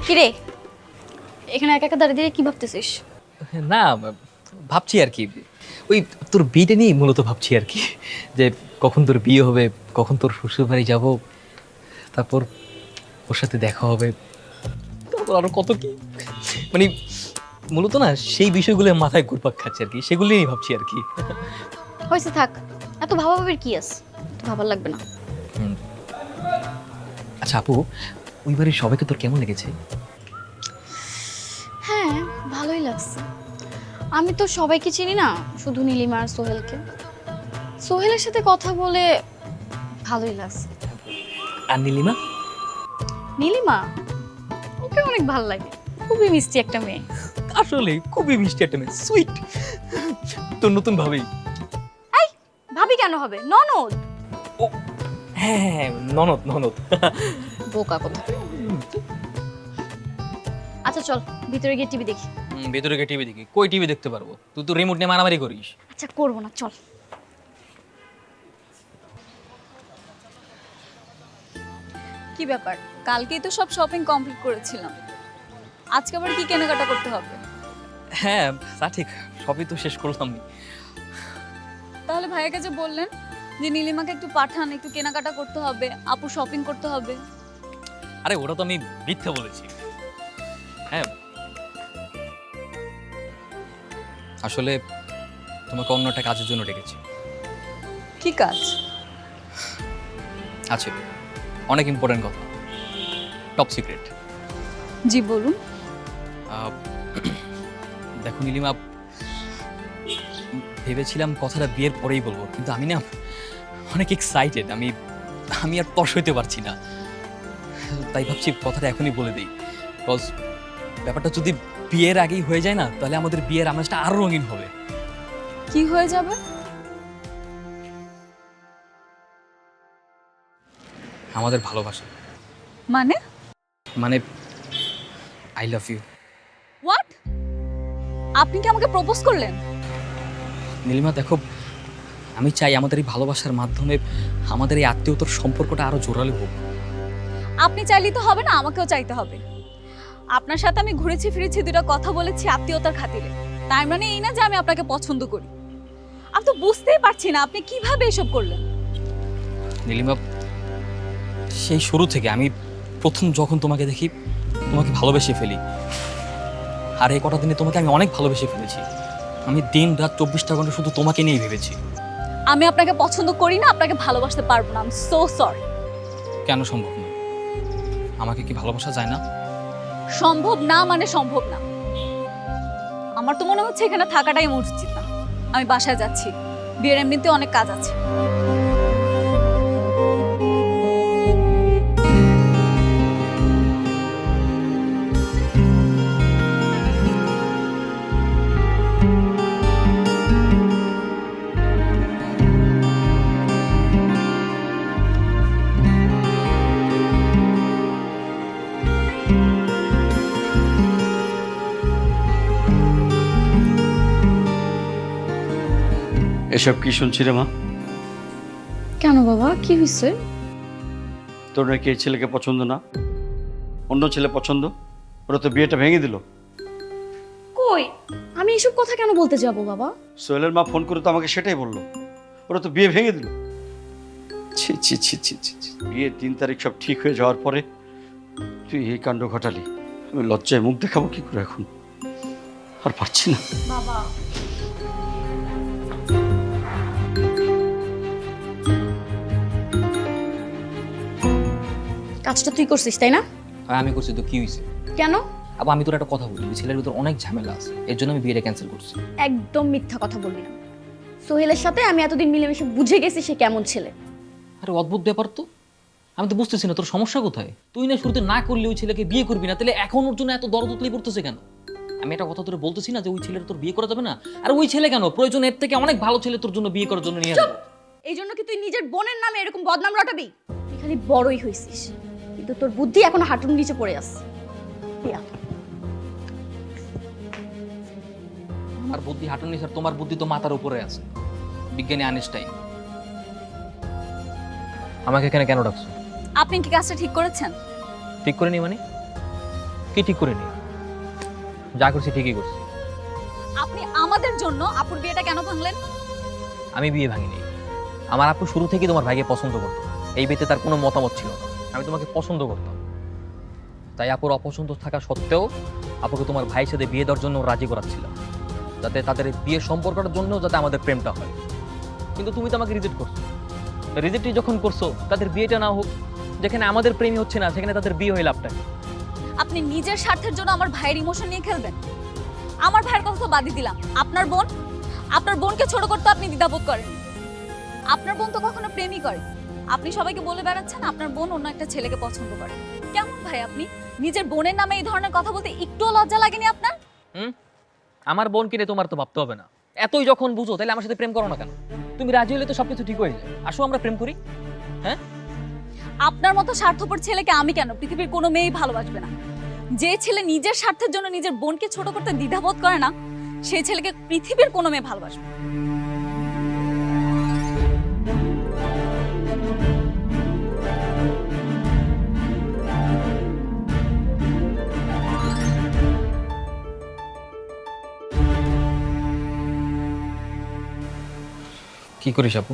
কিরে, এখানে একা একা দাঁড়িয়ে দাঁড়িয়ে কি ভাবতেছিস? না, ভাবছি আর কি, ওই তোর বিয়েটা নিয়ে মূলত ভাবছি আর কি, যে কখন তোর বিয়ে হবে, কখন তোর শ্বশুর বাড়ি যাবো, তারপর ওর সাথে দেখা হবে, তারপর আরো কত কি, মানে মূলত না সেই বিষয়গুলো মাথায় ঘুরপাক খাচ্ছে আর কি, সেগুলো নিয়ে ভাবছি আর কি। হয়েছে, থাক, এত ভাবাভাবির কি আছে? তো ভাবার লাগবে না। আচ্ছা আপু, ওই বাড়ির সবাইকে তোর কেমন লেগেছে? হ্যাঁ, ভালোই লাগছে। আমি তো সবাইকে চিনি না, শুধু নীলিমা আর সোহেলকে। সোহেলের সাথে কথা বলে ভালোই লাগছে। আর নীলিমা? নীলিমা, ওকে অনেক ভালো লাগে, খুবই মিষ্টি একটা মেয়ে। আসলে খুবই মিষ্টি একটা মেয়ে, সুইট। তোর নতুন ভাবেই। ভাবি কেন হবে, ননদ। ও হ্যাঁ হ্যাঁ, ননদ ননদ। বোকা কথা। আচ্ছা চল, ভিতরে গিয়ে টিভি দেখি। ভেতরে গিয়ে টিভি দেখি? কই টিভি দেখতে পারবো? তুই তো রিমোট নিয়ে মারামারি করিস। আচ্ছা করবো না, চল। কি ব্যাপার, কালকেই তো সব শপিং কমপ্লিট করেছিলাম, আজকে আবার কি কেনাকাটা করতে হবে? হ্যাঁ তা ঠিক, সবই তো শেষ করলাম। তাহলে ভাইয়াকে যে বললেন যে নীলিমাকে একটু পাঠান, একটু কেনাকাটা করতে হবে, আপু শপিং করতে হবে। আরে ওটা তো আমি মিথ্যা বলেছি। হ্যাঁ আসলে তোমাকে অন্য একটা কাজের জন্য ডেকেছি। কি কাজ? আছে, অনেক ইম্পর্টেন্ট কথা, টপ সিক্রেট। জি বলুন। দেখো নীলিমা, ভেবেছিলাম কথাটা বিয়ের পরেই বলবো, কিন্তু আমি না অনেক এক্সাইটেড, আমি আর তর্স হইতে পারছি না, তাই ভাবছি কথাটা এখনই বলে দিই। বিকজ ব্যাপারটা যদি বিয়ের আগেই হয়ে যায় না, তাহলে আমাদের বিয়ের আমেজটা আরো রঙিন হবে। কি হয়ে যাবে? আমাদের ভালোবাসা, মানে মানে আই লাভ ইউ। হোয়াট? আপনি কি আমাকে প্রপোজ করলেন? নীলিমা দেখো, আমি চাই আমাদের এই ভালোবাসার মাধ্যমে আমাদের এই আত্মীয়তার সম্পর্কটা আরো জোরালো হোক। আপনি চাইলেই তো হবে না, আমাকেও চাইতে হবে। আপনার সাথে আমি ঘুরেছি ফিরেছি, দুটো কথা বলেছি আত্মীয়তার খাতিরে, তার মানে এই না যে আমি আপনাকে পছন্দ করি। আমি তো বুঝতেই পারছি না আপনি কিভাবে এসব করলেন। নীলিমা, সেই শুরু থেকে আমি প্রথম যখন তোমাকে দেখি তোমাকে ভালোবেসে ফেলি, আর এই কটা দিনে তোমাকে আমি অনেক ভালোবেসে ফেলেছি। আমি দিন রাত 24টা ঘন্টা শুধু তোমাকে নিয়েই ভেবেছি। আমি আপনাকে পছন্দ করি না, আপনাকে ভালোবাসতে পারবো না। I am so sorry. কেন সম্ভব না? আমাকে কি ভালোবাসা যায় না? সম্ভব না মানে সম্ভব না। আমার তো মনে হচ্ছে এখানে থাকাটাই আমার উচিত না। আমি বাসায় যাচ্ছি, বিয়ের এমনিতে অনেক কাজ আছে। এসব কি শুনছি রে মা? কেন বাবা, কি হয়েছে? তোর নাকি এই ছেলেকে পছন্দ না, অন্য ছেলে পছন্দ? ওরা তো বিয়েটা ভেঙে দিল। কই, আমি এসব কথা কেন বলতে যাব বাবা? সোহেলের মা ফোন করে তো আমাকে সেটাই বললো, ওরা তো বিয়ে ভেঙে দিল। ছি ছি ছি ছি ছি ছি। বিয়ের 3 তারিখ সব ঠিক হয়ে যাওয়ার পরে তুই এই কাণ্ড ঘটালি। আমি লজ্জায় মুখ দেখাবো কি করে এখন? আর পারছি না। বাবা, কাজটা তুই করছিস তাই না? আর আমি করছি তো কি হয়েছে? কেন? আবার আমি তোর একটা কথা বলি, ওই ছেলের ভিতর অনেক ঝামেলা আছে, এর জন্য আমি বিয়েটা ক্যান্সেল করছি। একদম মিথ্যা কথা বলবি না। সোহেলের সাথে আমি এতদিন মিলেমিশে বুঝে গেছি সে কেমন ছেলে। আরে অদ্ভুত ব্যাপার তো, আমি তো বুঝতেছি না তোর সমস্যা কোথায়। তুই না শুরুতে না করলে ওই ছেলেকে বিয়ে করবি না, তাহলে এখন ওর জন্য এত দরদ উতলাই পড়তেছে কেন? আমি একটা কথা তোর বলতেছি না যে ওই ছেলের তোর বিয়ে করা যাবে না? আর ওই ছেলে কেন, প্রয়োজন এর থেকে অনেক ভালো ছেলে তোর জন্য বিয়ে করার জন্য নিয়ে আসবে। এই জন্য কি তুই নিজের বোনের নামে এরকম বদনাম রটাবি? তুই খালি বড়ই হইছিস, কিন্তু তোর বুদ্ধি এখনো হাঁটুর নিচে পড়ে আছে। আমার বুদ্ধি হাঁটুনি স্যার, তোমার বুদ্ধি তো মাথার উপরে আছে। বিজ্ঞানী আইনস্টাইন। আমাকে এখানে কেন ডাকছো? আপনি কি কাজটা ঠিক করেছেন? ঠিক করে নি মানে? কি ঠিক করে নি? যা করছি ঠিকই করছি। আপনি আমাদের জন্য আপুর বিয়েটা কেন ভাঙলেন? আমি বিয়ে ভাঙিনি। আমার আপু শুরু থেকেই তোমার ভাইকে পছন্দ করতো, এই বিয়েতে তার কোনো মতামত ছিল না। আমি তোমাকে পছন্দ করতাম, তাই আপুর অপছন্দ থাকা সত্ত্বেও আপুকে তোমার ভাইয়ের সাথে বিয়ে দেওয়ার জন্য রাজি করাচ্ছিলাম, যাতে তাদের এই বিয়ের সম্পর্কটার জন্য যাতে আমাদের প্রেমটা হয়। কিন্তু তুমি তো আমাকে রিজেক্ট করছো। রিজেক্টই যখন করছো, তাদের বিয়েটা না হোক। যেখানে আমাদের প্রেমই হচ্ছে না, সেখানে তাদের বিয়ে হয়ে লাভটা কি? আপনি নিজের স্বার্থের জন্য আমার ভাইয়ের ইমোশন নিয়ে খেলবেন? আমার ভাইয়ের কথা তো বাদই দিলাম, আপনার বোনকে ছোট করতে আপনি দ্বিধাবোধ করেন। আপনার বোন তো কখনো প্রেমই করে। আপনি সবাইকে বলে বেড়াচ্ছেন আপনার বোন অন্য একটা ছেলেকে পছন্দ করে। কেমন ভাই আপনি? নিজের বোনের নামে এই ধরনের কথা বলতে একটুও লজ্জা লাগেনি আপনার? আমার বোন কিনে তোমার তো ভাবতে হবে না। এতই যখন বুঝো, তাহলে আমার সাথে প্রেম করো না কেন? তুমি রাজি হলে তো সবকিছু ঠিক হয়ে যায়। আসো আমরা প্রেম করি। হ্যাঁ, আপনার মতো স্বার্থপর ছেলেকে আমি কেন, পৃথিবীর কোনো মেয়েই ভালোবাসবে না। যে ছেলে নিজের স্বার্থের জন্য নিজের বোনকে ছোট করতে দ্বিধাবোধ করে না, সেই ছেলেকে পৃথিবীর কোনো মেয়ে ভালোবাসবে না। কি করিস আপু?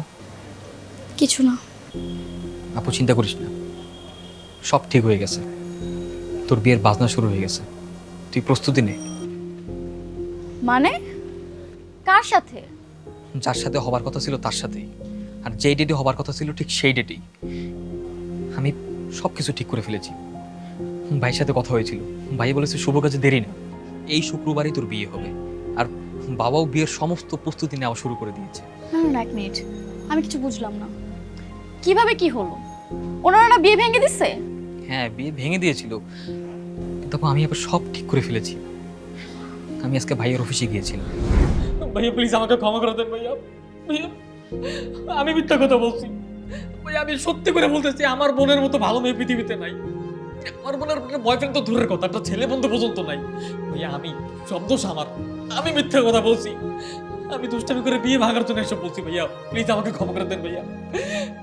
কিছু না। আপু চিন্তা করিস না, সব ঠিক হয়ে গেছে। তোর বিয়ের বাজনা শুরু হয়ে গেছে, তুই প্রস্তুতি নে। মানে কার সাথে? যার সাথে হবার কথা ছিল তার সাথেই, আর যেই ডেটে হবার কথা ছিল ঠিক সেই ডেটেই। আমি সব কিছু ঠিক করে ফেলেছি। ভাইয়ের সাথে কথা হয়েছিল, ভাই বলেছে শুভ কাজে দেরি না, এই শুক্রবারই তোর বিয়ে হবে। আর বাবাও বিয়ের সমস্ত প্রস্তুতি নেওয়া শুরু করে দিয়েছে। এক মিনিট, আমি কিছু বুঝলাম না। কিভাবে কি হলো? ওনারা না বিয়ে ভেঙে দিচ্ছে? হ্যাঁ, বিয়ে ভেঙে দিয়েছিল, কিন্তু তারপর আমি এবার সব ঠিক করে ফেলেছি। আমি আজকে ভাইয়ের অফিসে গিয়েছিলাম। ভাইয়া প্লিজ আমাকে ক্ষমা করে দেন ভাইয়া। ভাইয়া আমি মিথ্যা কথা বলছি ভাইয়া, আমি সত্যি করে বলতেছি আমার বোনের মতো ভালো মেয়ে পৃথিবীতে নাই। আমার বোনের বয়ফ্রেন্ড তো দূরের কথা, একটা ছেলে বন্ধু পর্যন্ত নাই। ভাইয়া আমি সব দোষ আমার, আমি মিথ্যা কথা বলছি, আমি দুষ্টামি করে বিয়ে ভাঙার জন্য এসব বলছি। ভাইয়া প্লিজ আমাকে ক্ষমা করে দেন ভাইয়া,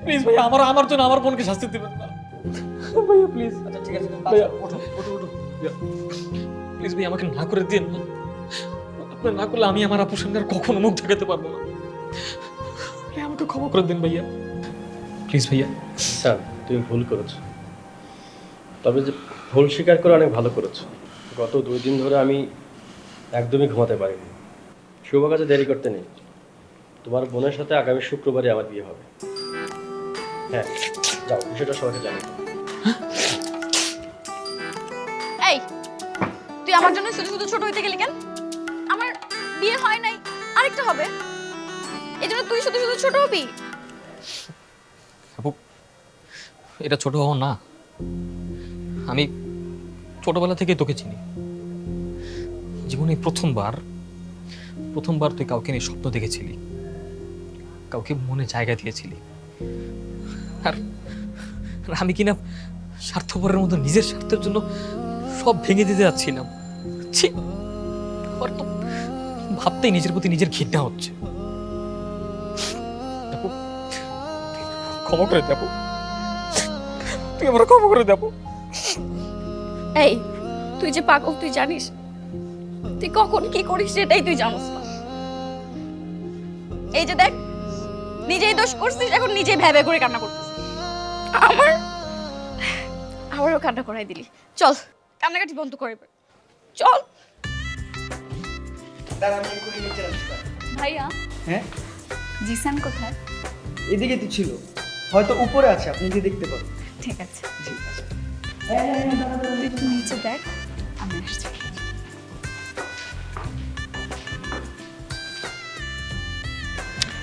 প্লিজ ভাইয়া, আমার জন্য আমার বোনকে শাস্তি দেবেন না ভাইয়া প্লিজ। আচ্ছা ঠিক আছে ভাইয়া, ওঠো ওঠো ওঠো প্লিজ ভাইয়া, আমাকে না করে দিন না। আপনি না করলে আমি আমার আপুর সঙ্গে আর কখনো মুখ দেখাতে পারবো না। ভাইয়া আমাকে ক্ষমা করে দিন ভাইয়া, প্লিজ ভাইয়া। স্যার তুমি ভুল করেছো, তবে যে ভুল স্বীকার করে অনেক ভালো করেছো। গত 2 দিন ধরে আমি একদমই ঘুমাতে পারিনি। শুভ কাজে দেরি করতে নেই, তোমার বোনের সাথে আগামী শুক্রবারই আমার বিয়ে হবে। হ্যাঁ যাও, বিষয়টা সবাইকে জানি। এই তুই আমার জন্য শুধু শুধু ছোট হইতে গেলি কেন? আমার বিয়ে হয় নাই, আরেকটা হবে, এই জন্য তুই শুধু শুধু ছোট হবি? আপু এটা ছোট হও না, আমি ছোটবেলা থেকে তোকে চিনি। জীবনে প্রথমবার তুই কাউকে নিয়ে স্বপ্ন দেখেছিলি, কাউকে মনে জায়গা দিয়েছিলি, আর আর আমি কিনা স্বার্থপরের মতো নিজের স্বার্থের জন্য সব ভেঙে দিতে যাচ্ছিলাম। ছি, আমার তো ভাবতেই নিজের প্রতি নিজের ঘৃণা হচ্ছে। আপু, ক্ষমা করে দেবো, তুই আমার ক্ষমা করে দেবো। এই তুই যে পাগল, তুই জানিস তুই কখন কি করিস সেটাই তুই জানিস না। এই যে দেখ, নিজেই দোষ করছিস, এখন নিজেই ভেবে করে কান্না করছিস। আমারও কান্না করাই দিলি। চল কান্নাকাটি বন্ধ করে দে। চল ভাইয়া হ্যাঁ জিসান কোথায়? এদিকে তো ছিল, হয়তো উপরে আছে, আপনি গিয়ে দেখতে পারেন। ঠিক আছে, জি আচ্ছা। তুই একটু নিচে দেখ, আমি আসছি।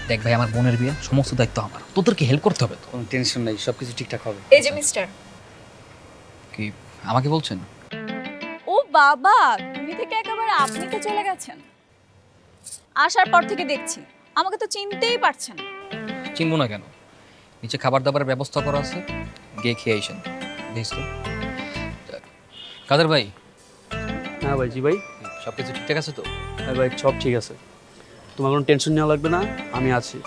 দেখ ভাই, আমার বোনের বিয়ে, সমস্ত দায়িত্ব আমার, তোদেরকে হেল্প করতে হবে তো। কোনো টেনশন নাই, সব কিছু ঠিকঠাক হবে। এই যে মিস্টার। কি আমাকে বলছেন? ও বাবা, তুমি থেকে একেবারে আপনিতে চলে গেছেন। আসার পর থেকে দেখছি আমাকে তো চিনতেই পারছেন না। চিনবো না কেন? নিচে খাবার দাবারের ব্যবস্থা করা আছে, গিয়ে খেয়ে আইসেন। দেখিস তো কাদের ভাই, হ্যাঁ ভাই। জি ভাই। সব কিছু ঠিকঠাক আছে তো? হ্যাঁ ভাই, সব ঠিক আছে, তোমার কোনো টেনশন নেওয়া লাগবে না, আমি আছি।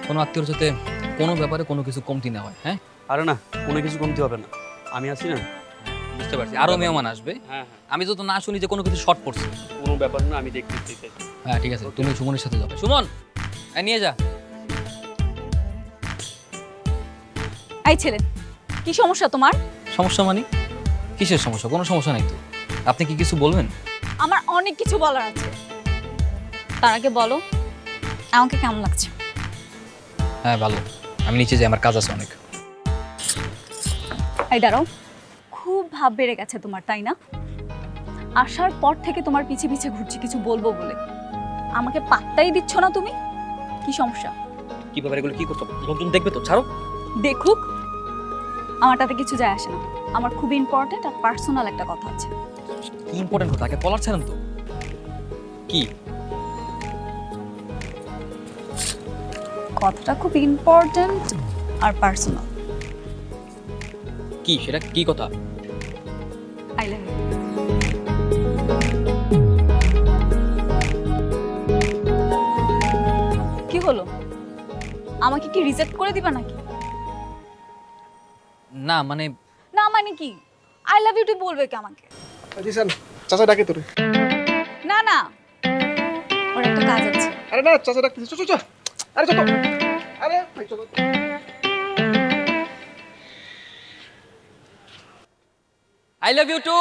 কোনো আত্মীয়র সাথে কোনো ব্যাপারে কোনো কিছু কমতি না হয়। হ্যাঁ আরে না, কোনো কিছু কমতে হবে না, আমি আছি না। বুঝতে পারছি, আরো মেহমান আসবে। হ্যাঁ হ্যাঁ, আমি তো না শুনি যে কোনো কিছু শর্ট পড়ছে। কোনো ব্যাপার না, আমি দেখতেছি। হ্যাঁ ঠিক আছে, তুমি সুমনের সাথে যাবে। সুমন নিয়ে যা। এই ছেলে, কি সমস্যা তোমার? সমস্যা মানে কিসের সমস্যা? কোনো সমস্যা নাই তো। আপনি কি কিছু বলবেন? আমার অনেক কিছু বলার আছে, তার আগে বলো আমাকে কেমন লাগছে? হ্যাঁ ভালো, আমি নিচে যাই, আমার কাজ আছে অনেক। এই দাঁড়াও, খুব ভাব বেড়ে গেছে তোমার, তাই না? আসার পর থেকে তোমার পিছে পিছে ঘুরছি কিছু বলবো বলে, আমাকে পাত্তাই দিচ্ছ না তুমি। কি সমস্যা? কি ব্যাপার, এগুলো কি করছো? লোকজন দেখবে তো, ছাড়ো। দেখুক, আমার তাতে কিছু যায় আসে না। আমার খুব ইম্পর্টেন্ট আর পার্সোনাল একটা কথা আছে। কি ইম্পর্টেন্ট কথা? আগে কলার ছাড়েন তো। কি কথাটা খুব ইম্পর্টেন্ট আর পার্সোনাল। কি সেটা কি কথা? I love you. কি হলো, আমাকে কি রিজেক্ট করে দিবা নাকি? না মানে না মানে কি? আই লাভ ইউ তুই বলবে কি আমাকে? জিসান, চাচা ডাকে তোরে। না না, ওর একটা কাজ আছে। আরে না, চাচা ডাকতেছে, চল চল চল। আরে চল, আরে ভাই চল। I love you two.